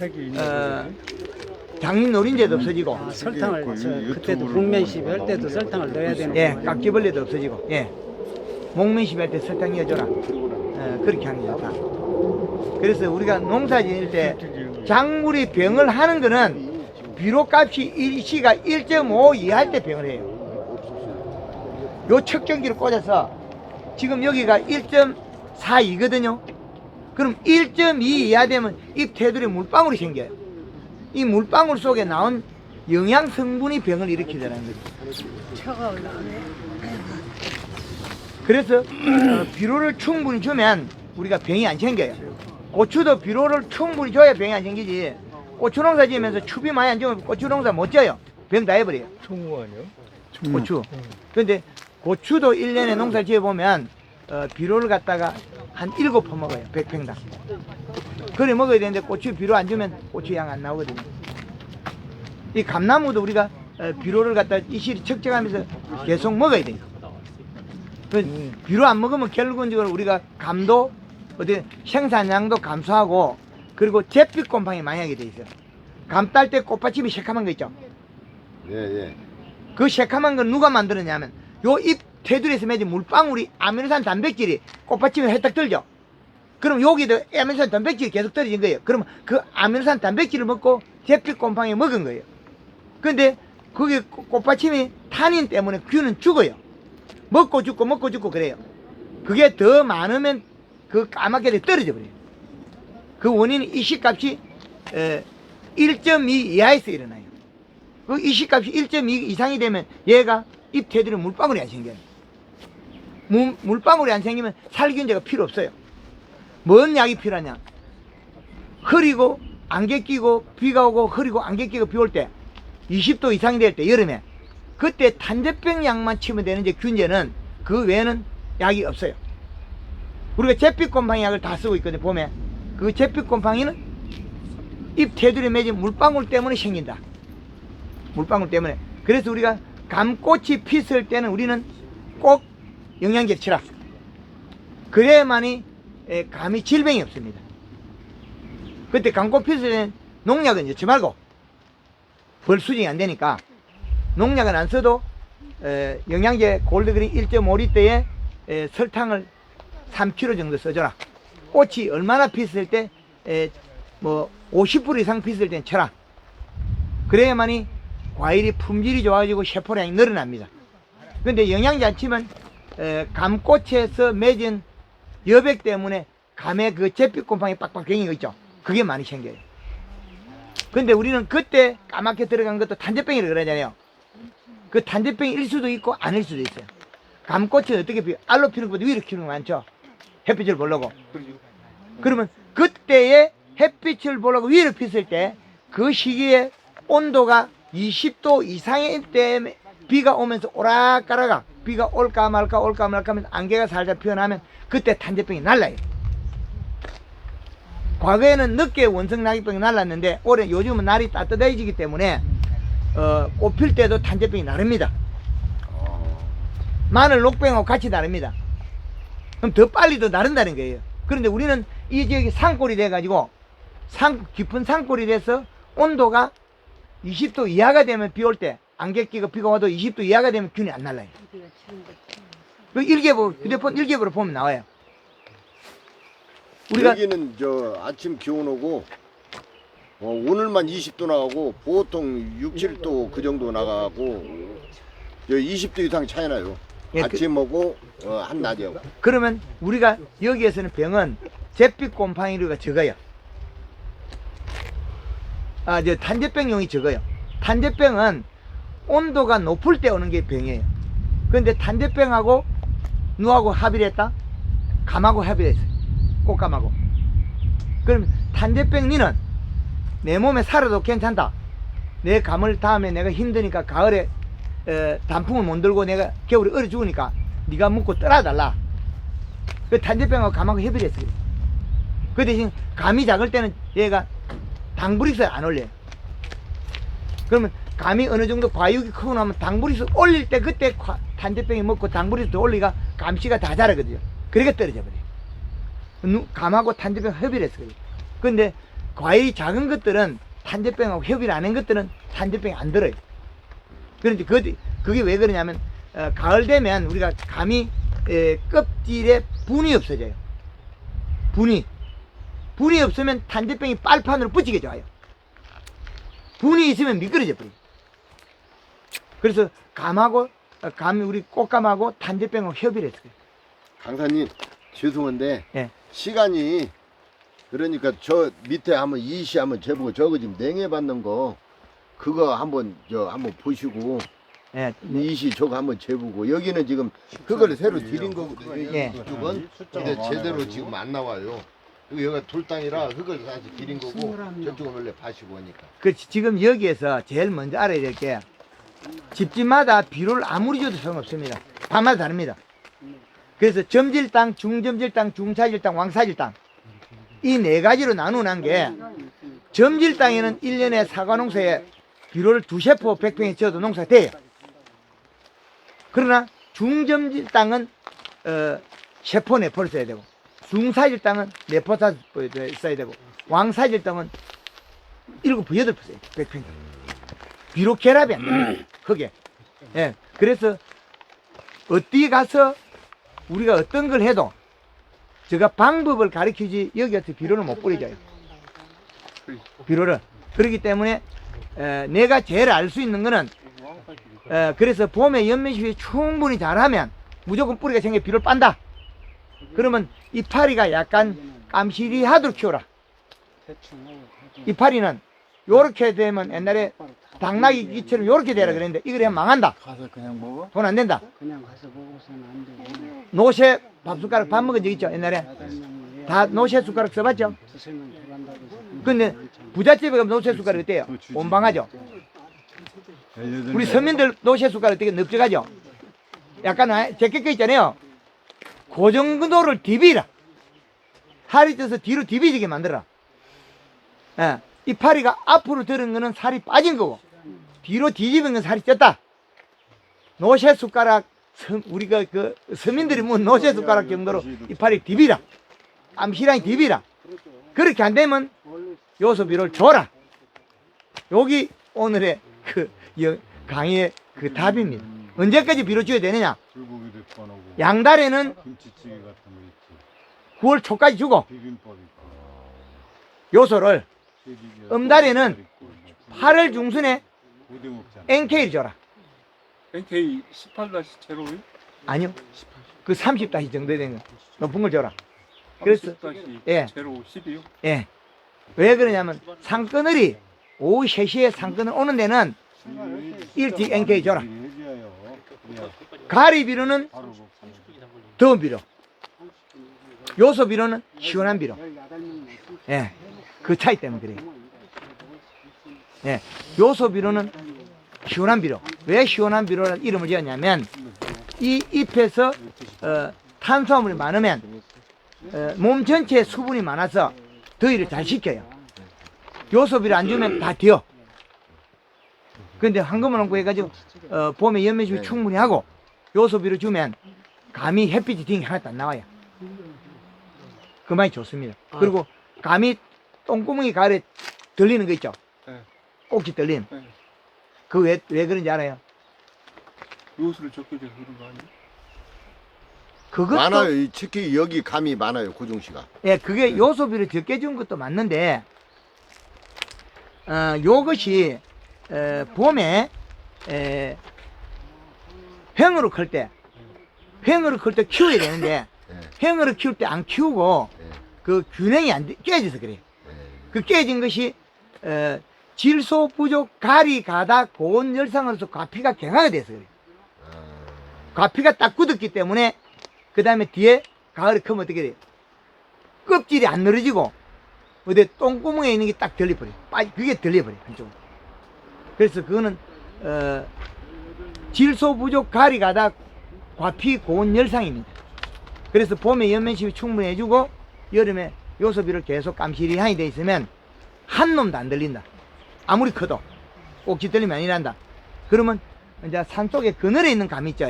장인 노린재도 없어지고, 아, 설탕을 그때도 복면시비 할 때도 설탕을 넣어야 되는 예, 거예요. 깍지벌레도 없어지고, 예, 목면시비 할 때 설탕 넣어줘라, 그렇게 하는 게 좋다. 그래서 우리가 농사 지을 때 작물이 병을 하는 거는 비료값이 일시가 1.5 이하할 때 병을 해요. 요 측정기를 꽂아서 지금 여기가 1.42거든요. 그럼 1.2 이하 되면 잎 테두리에 물방울이 생겨요. 이 물방울 속에 나온 영양 성분이 병을 일으키더라는 거죠. 그래서 비료를 충분히 주면 우리가 병이 안 생겨요. 고추도 비료를 충분히 줘야 병이 안 생기지. 고추 농사 지으면서 추비 많이 안 주면 고추 농사 못 져요. 병 다 해버려요. 총무 아니요? 고추. 그런데 고추도 1년에 농사를 지어보면 비료를 갖다가 한 7번 먹어요. 100평당. 그래 먹어야 되는데 고추 비료 안 주면 고추 양 안 나오거든요. 이 감나무도 우리가 비료를 갖다 이실이 척척하면서 계속 먹어야 돼요. 비료 안 먹으면 결국은 우리가 감도 어디 생산량도 감소하고, 그리고 잿빛곰팡이 많이 하게 돼 있어요. 감 딸 때 꽃받침이 새카만 거 있죠. 예, 예. 그 새카만 건 누가 만들었냐면 요 잎 테두리에서 맺은 물방울이 아미노산 단백질이 꽃받침에 혜딱 들죠. 그럼 여기도 아미노산 단백질이 계속 떨어진 거예요. 그러면 그 아미노산 단백질을 먹고 잿빛곰팡이 먹은 거예요. 근데 그게 꽃받침이 탄닌 때문에 균은 죽어요. 먹고 죽고 그래요. 그게 더 많으면 그 까맣게 떨어져 버려요. 그 원인이 이식값이 1.2 이하에서 일어나요. 그 이식값이 1.2 이상이 되면 얘가 잎 테두리에 물방울이 안 생겨요. 물방울이 안 생기면 살균제가 필요 없어요. 뭔 약이 필요하냐? 흐리고 안개 끼고 비가 오고 흐리고 안개 끼고 비 올 때 20도 이상이 될 때 여름에 그때 탄저병 약만 치면 되는데 균제는 그 외에는 약이 없어요. 우리가 잿빛곰팡이 약을 다 쓰고 있거든요. 봄에 그 잿빛곰팡이는 잎 테두리에 맺은 물방울 때문에 생긴다. 물방울 때문에. 그래서 우리가 감꽃이 피었을 때는 우리는 꼭 영양제를 치라. 그래야만이 감이 질병이 없습니다. 그때 감꽃 피었을 때는 농약은 넣지 말고 벌 수정이 안 되니까 농약은 안 써도 영양제 골드그린 1.5리터에 설탕을 3kg 정도 써줘라. 꽃이 얼마나 피었을 때 뭐 50% 이상 피었을 때는 쳐라. 그래야만이 과일이 품질이 좋아지고 세포량이 늘어납니다. 근데 영양제 안 치면 감꽃에서 맺은 여백 때문에 감에 그 잿빛곰팡이 빡빡경이 있죠. 그게 많이 생겨요. 근데 우리는 그때 까맣게 들어간 것도 탄저병이라고 그러잖아요. 그 탄저병일 수도 있고 아닐 수도 있어요. 감꽃은 어떻게 피워? 알로 피는 것보다 위로 피는 거 많죠. 햇빛을 보려고. 그러면 그때에 햇빛을 보려고 위로 피웠을 때 그 시기에 온도가 20도 이상일 때 비가 오면서 오락가락가 비가 올까 말까 하면서 안개가 살짝 피어나면 그때 탄저병이 날라요. 과거에는 늦게 원성나기병이 날랐는데 올해 요즘은 날이 따뜻해지기 때문에 꽃 필 때도 탄저병이 나릅니다. 마늘 녹병하고 같이 나릅니다. 그럼 더 빨리 더 나른다는 거예요. 그런데 우리는 이 지역이 산골이 돼가지고 깊은 산골이 돼서 온도가 20도 이하가 되면 비 올 때 안개 끼고 비가 와도 20도 이하가 되면 균이 안 날라요. 그 일기예보, 휴대폰 일기예보로 보면 나와요. 우리가 여기는 저 아침 기온 오고 오늘만 20도 나가고 보통 6, 7도 그 정도 나가고 20도 이상 차이 나요. 예, 아침하고 한낮이하고. 그러면 우리가 여기에서는 병은 잿빛곰팡이류가 적어요. 저 탄저병용이 적어요. 탄저병은 온도가 높을 때 오는 게 병이에요. 그런데 탄저병하고 누하고 합의를 했다? 감하고 합의를 했어요. 꽃감하고. 그럼 탄저병 니는 내 몸에 살아도 괜찮다. 내 감을 다음에 내가 힘드니까 가을에 단풍을 못 들고 내가 겨울에 얼어 죽으니까 네가 먹고 떠나달라. 그 탄저병하고 감하고 협의를 했어요. 그 대신 감이 작을 때는 얘가 당브릭스 안 올려요. 그러면 감이 어느 정도 과육이 크고 나면 당브릭스 올릴 때 그때 탄저병이 먹고 당브릭스 올리가 감씨가 다 자라거든요. 그러니까 떨어져 버려요. 감하고 탄저병 협의를 했어요. 근데 과일이 작은 것들은 탄저병하고 협의를 안 한 것들은 탄저병이 안 들어요. 그런데 그게 왜 그러냐면 가을 되면 우리가 감이 껍질에 분이 없어져요. 분이 없으면 탄저병이 빨판으로 붙이게 좋아요. 분이 있으면 미끄러져 버려요. 그래서 우리 꽃감하고 탄저병하고 협의를 했어요. 강사님 죄송한데 예. 시간이 그러니까 저 밑에 한번 이시 한번 재보고 저거 지금 냉해 받는 거 그거 한번 한번 보시고 예. 이시 저거 한번 재보고 여기는 지금 그걸 새로 드린 거거든요. 예. 이쪽은 근데 제대로 지금 안 나와요. 그리고 여기가 돌땅이라 흙을 다시 드린 거고 저쪽은 원래 밭이고 하니까. 지금 여기에서 제일 먼저 알아야 될 게 집집마다 비료를 아무리 줘도 소용없습니다. 밤마다 다릅니다. 그래서 점질땅, 중점질땅, 중사질땅, 왕사질땅 이 네 가지로 나누는 게 점질땅에는 1년에 사과 농사에 비료를 2세포 100평에 지어도 농사가 돼요. 그러나 중점질땅은 세포 4포를 써야 되고 중사질땅은 4포 5포 써야 되고 왕사질땅은 7포 8포 써야 돼요. 100평. 비료 결합이 안 돼요. 그게. 예. 그래서 어디 가서 우리가 어떤 걸 해도 제가 방법을 가르치지 여기한테 비료를 못 뿌리져요. 비료를. 그렇기 때문에 내가 제일 알 수 있는 거는 그래서 봄에 연면시비 충분히 잘하면 무조건 뿌리가 생겨 비료를 빤다. 그러면 이파리가 약간 깜시리하도록 키워라. 이파리는 요렇게 되면 옛날에 당나귀처럼 요렇게 되라 그랬는데 이걸 하면 망한다. 가서 그냥 먹어? 돈 안 된다. 그냥 가서 먹고서는 안 되고 노새 밥숟가락 밥 먹은 적 있죠 옛날에? 다 노새 숟가락 써봤죠? 드시면 들어간다고 해서 근데 부잣집에 가면 노새 숟가락 어때요? 온방하죠? 우리 서민들 노새 숟가락 되게 넓적하죠? 약간 제껴 있잖아요. 그 정도를 디비라. 살이 쪄서 뒤로 디비지게 만들어라. 예. 이파리가 앞으로 들은 거는 살이 빠진 거고 뒤로 뒤집은 건 살이 쪘다. 노새 숟가락 우리가 그 서민들이 뭐 노새 숟가락 정도로 이파리 디비라. 암시랑 디비라. 그렇게 안 되면 요소비를 줘라. 여기 오늘의 그 강의의 그 답입니다. 언제까지 비료 줘야 되느냐? 불고기도 꺼놓고 양달에는 김치찌개 같은 거 있지. 9월 초까지 주고 비빔밥 있고. 요소를 쇠비비야, 음달에는 있고, 뭐 8월 중순에 고등 먹잖아. NK를 줘라. NK 18-05? 아니요. 그 30다시 정도 되는 거. 높은 걸 줘라. 그래서 30-05 예. 12요? 예. 왜 그러냐면 상그늘이 오후 3시에 상그늘 오는 데는 일찍 NK 줘라. 해줘요. 그래야 가리 비료는 바로 먹고. 더운 비료. 요소 비료는 시원한 비료. 예. 그 차이 때문에 그래요. 예. 요소 비료는 시원한 비료. 왜 시원한 비료라는 이름을 지었냐면 이 잎에서 탄수화물이 많으면 몸 전체에 수분이 많아서 더위를 잘 식혀요. 요소 비료 안 주면 다 뒤어. 근데 황금을 얹고 해가지고 봄에 연면수비 충분히 하고 요소 비료 주면 감이 햇빛이 딩 하나도 안 나와요. 그 말이 좋습니다. 그리고 감이 똥구멍이 가을에 들리는 거 있죠? 네. 꼭지 들림. 네. 그 왜 그런지 알아요? 요수를 적게 줘서 그런 거 아니에요? 그것도 많아요. 특히 여기 감이 많아요. 고종씨가. 예, 그게 요소비를 적게 준 것도 맞는데 요것이 봄에 횡으로 클 때 키워야 되는데 횡으로 키울 때 안 키우고 그 균형이 안 깨져서 그래요. 그 깨진 것이 질소 부족, 가리, 가다, 고온 열상으로서 과피가 경화가 돼서 그래요. 과피가 딱 굳었기 때문에 그 다음에 뒤에 가을에 크면 어떻게 돼요? 껍질이 안 늘어지고 어디 똥구멍에 있는 게 딱 들려버려요. 그게 들려버려요. 한쪽으로. 그래서 그거는 질소 부족, 가리, 가다, 과피, 고온 열상입니다. 그래서 봄에 연면십이 충분히 해주고 여름에 요소비를 계속 감시리하게 돼 있으면 한 놈도 안 들린다. 아무리 커도 꼭지 들리면 안 일한다. 그러면 이제 산속에 그늘에 있는 감 있죠.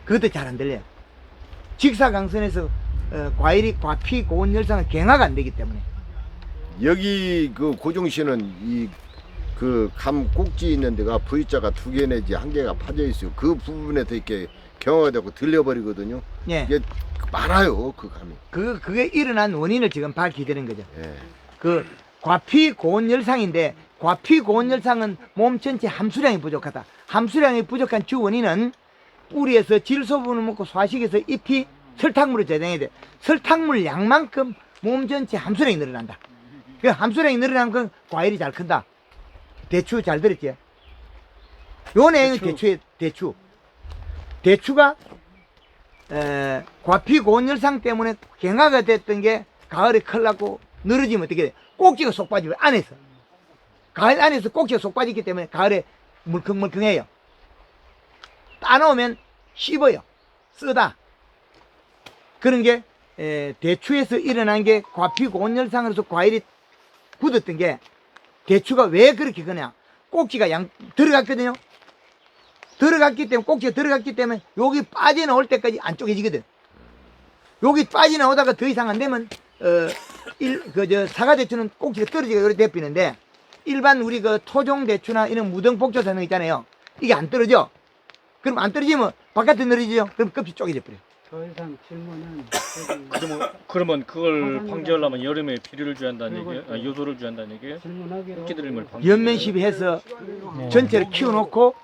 그것도 잘 안 들려요. 직사광선에서 과일이 과피, 고온 열상은 경화가 안 되기 때문에. 여기 그 고종씨는 이 그 감 꼭지 있는 데가 V자가 2개 내지 1개가 파져 있어요. 그 부분에서 이렇게 경화되고 들려버리거든요. 예. 이게 많아요, 그 감이. 그게 일어난 원인을 지금 밝히드린 거죠. 예. 그 과피 고온 열상인데 과피 고온 열상은 몸 전체 함수량이 부족하다. 함수량이 부족한 주 원인은 뿌리에서 질소분을 먹고 소화시켜서 잎이 설탕물을 제공해야 돼. 설탕물 양만큼 몸 전체 함수량이 늘어난다. 그 함수량이 늘어나면 그 과일이 잘 큰다. 대추 잘 들었지? 요 내용이 대추. 대추가 과피 고온 열상 때문에 경화가 됐던 게 가을에 클라고 늘어지면 어떻게 돼? 꼭지가 쏙 빠지고 안에서 가을 안에서 꼭지가 쏙 빠지기 때문에 가을에 물컹물컹해요. 따놓으면 씹어요. 쓰다. 그런 게 대추에서 일어난 게 과피 고온 열상으로서 과일이 굳었던 게 대추가 왜 그렇게 그냐? 꼭지가 들어갔거든요. 들어갔기 때문에 꼭지가 들어갔기 때문에 여기 빠져나올 때까지 안 쪼개지거든. 여기 빠져나오다가 더 이상 안 되면 사과 대추는 꼭지가 떨어지고 이렇게 대피는데 일반 우리 그 토종 대추나 이런 무등 복조 사는 거 있잖아요. 이게 안 떨어져. 그럼 안 떨어지면 바깥에 늘어지죠. 그럼 껍질 쪼개져 버려. 더 이상 질문은 그러면 그걸 방지하려면 여름에 비료를 줘야 한다는 얘기예요? 아, 요소를 줘야 한다는 얘기예요? 질문하기로 끼들림을 방지. 연면시비해서 전체를 키워놓고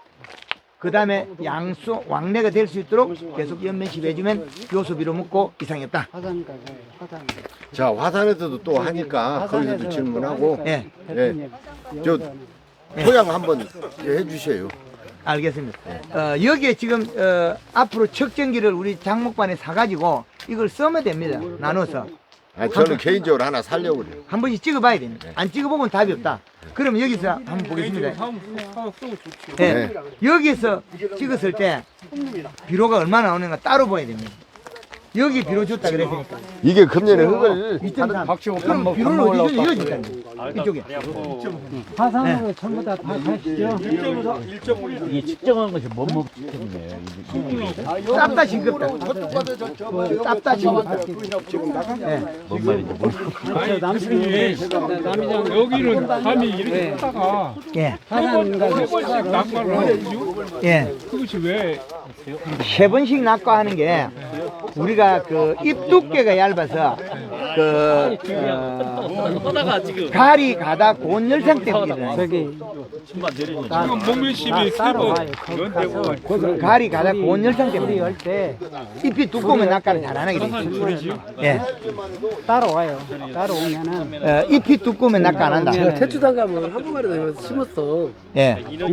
그 다음에 양수 왕래가 될 수 있도록 계속 연면시비 해주면 요소비로 먹고 이상이 없다. 화산가게 화산 자, 화산에서도 또 하니까 거기서도 질문하고 예, 대표님 저 토양 한번 해주세요. 알겠습니다. 여기에 지금 앞으로 척전기를 우리 장목반에 사가지고 이걸 쓰면 됩니다. 나눠서 아, 저는 개인적으로 하나 살려고 그래요. 한 번씩 찍어봐야 됩니다. 안 찍어보면 답이 없다. 그럼 여기서 한번 보겠습니다. 네. 여기서 찍었을 때 비료가 얼마나 나오는가 따로 봐야 됩니다. 여기 비료 줬다 그랬으니까 이게 금년에 흙을 2.3. 그럼 비료는 어디서 이어진다. 이쪽에. 화산으로 전부 다 가시죠. 이게 측정한 것이 뭐뭐 때문에 짭다 싱겁다. 짭다 싱겁다. 뭔 말인지 모르겠어요. 남이장 여기는 감이 이렇게 크다가 예. 한번씩 낙과를 하죠. 예. 그것이 왜? 세 번씩 낙과하는 게 우리가 그 잎 두께가 얇아서 그 가리 가다 고온 열상 때문에 일어나요. 저기 지금 목밀십이 세번 가리 가다 고온 열상 때문에 우리 일어나요. 열때 잎이 두꺼우면 낙과를 잘 안 하게 돼 있어요. 예. 따라와요. 따라오면은 잎이 두꺼우면 낙과 안 한다. 태추당 가면 한 번만에 심었어. 예. 이게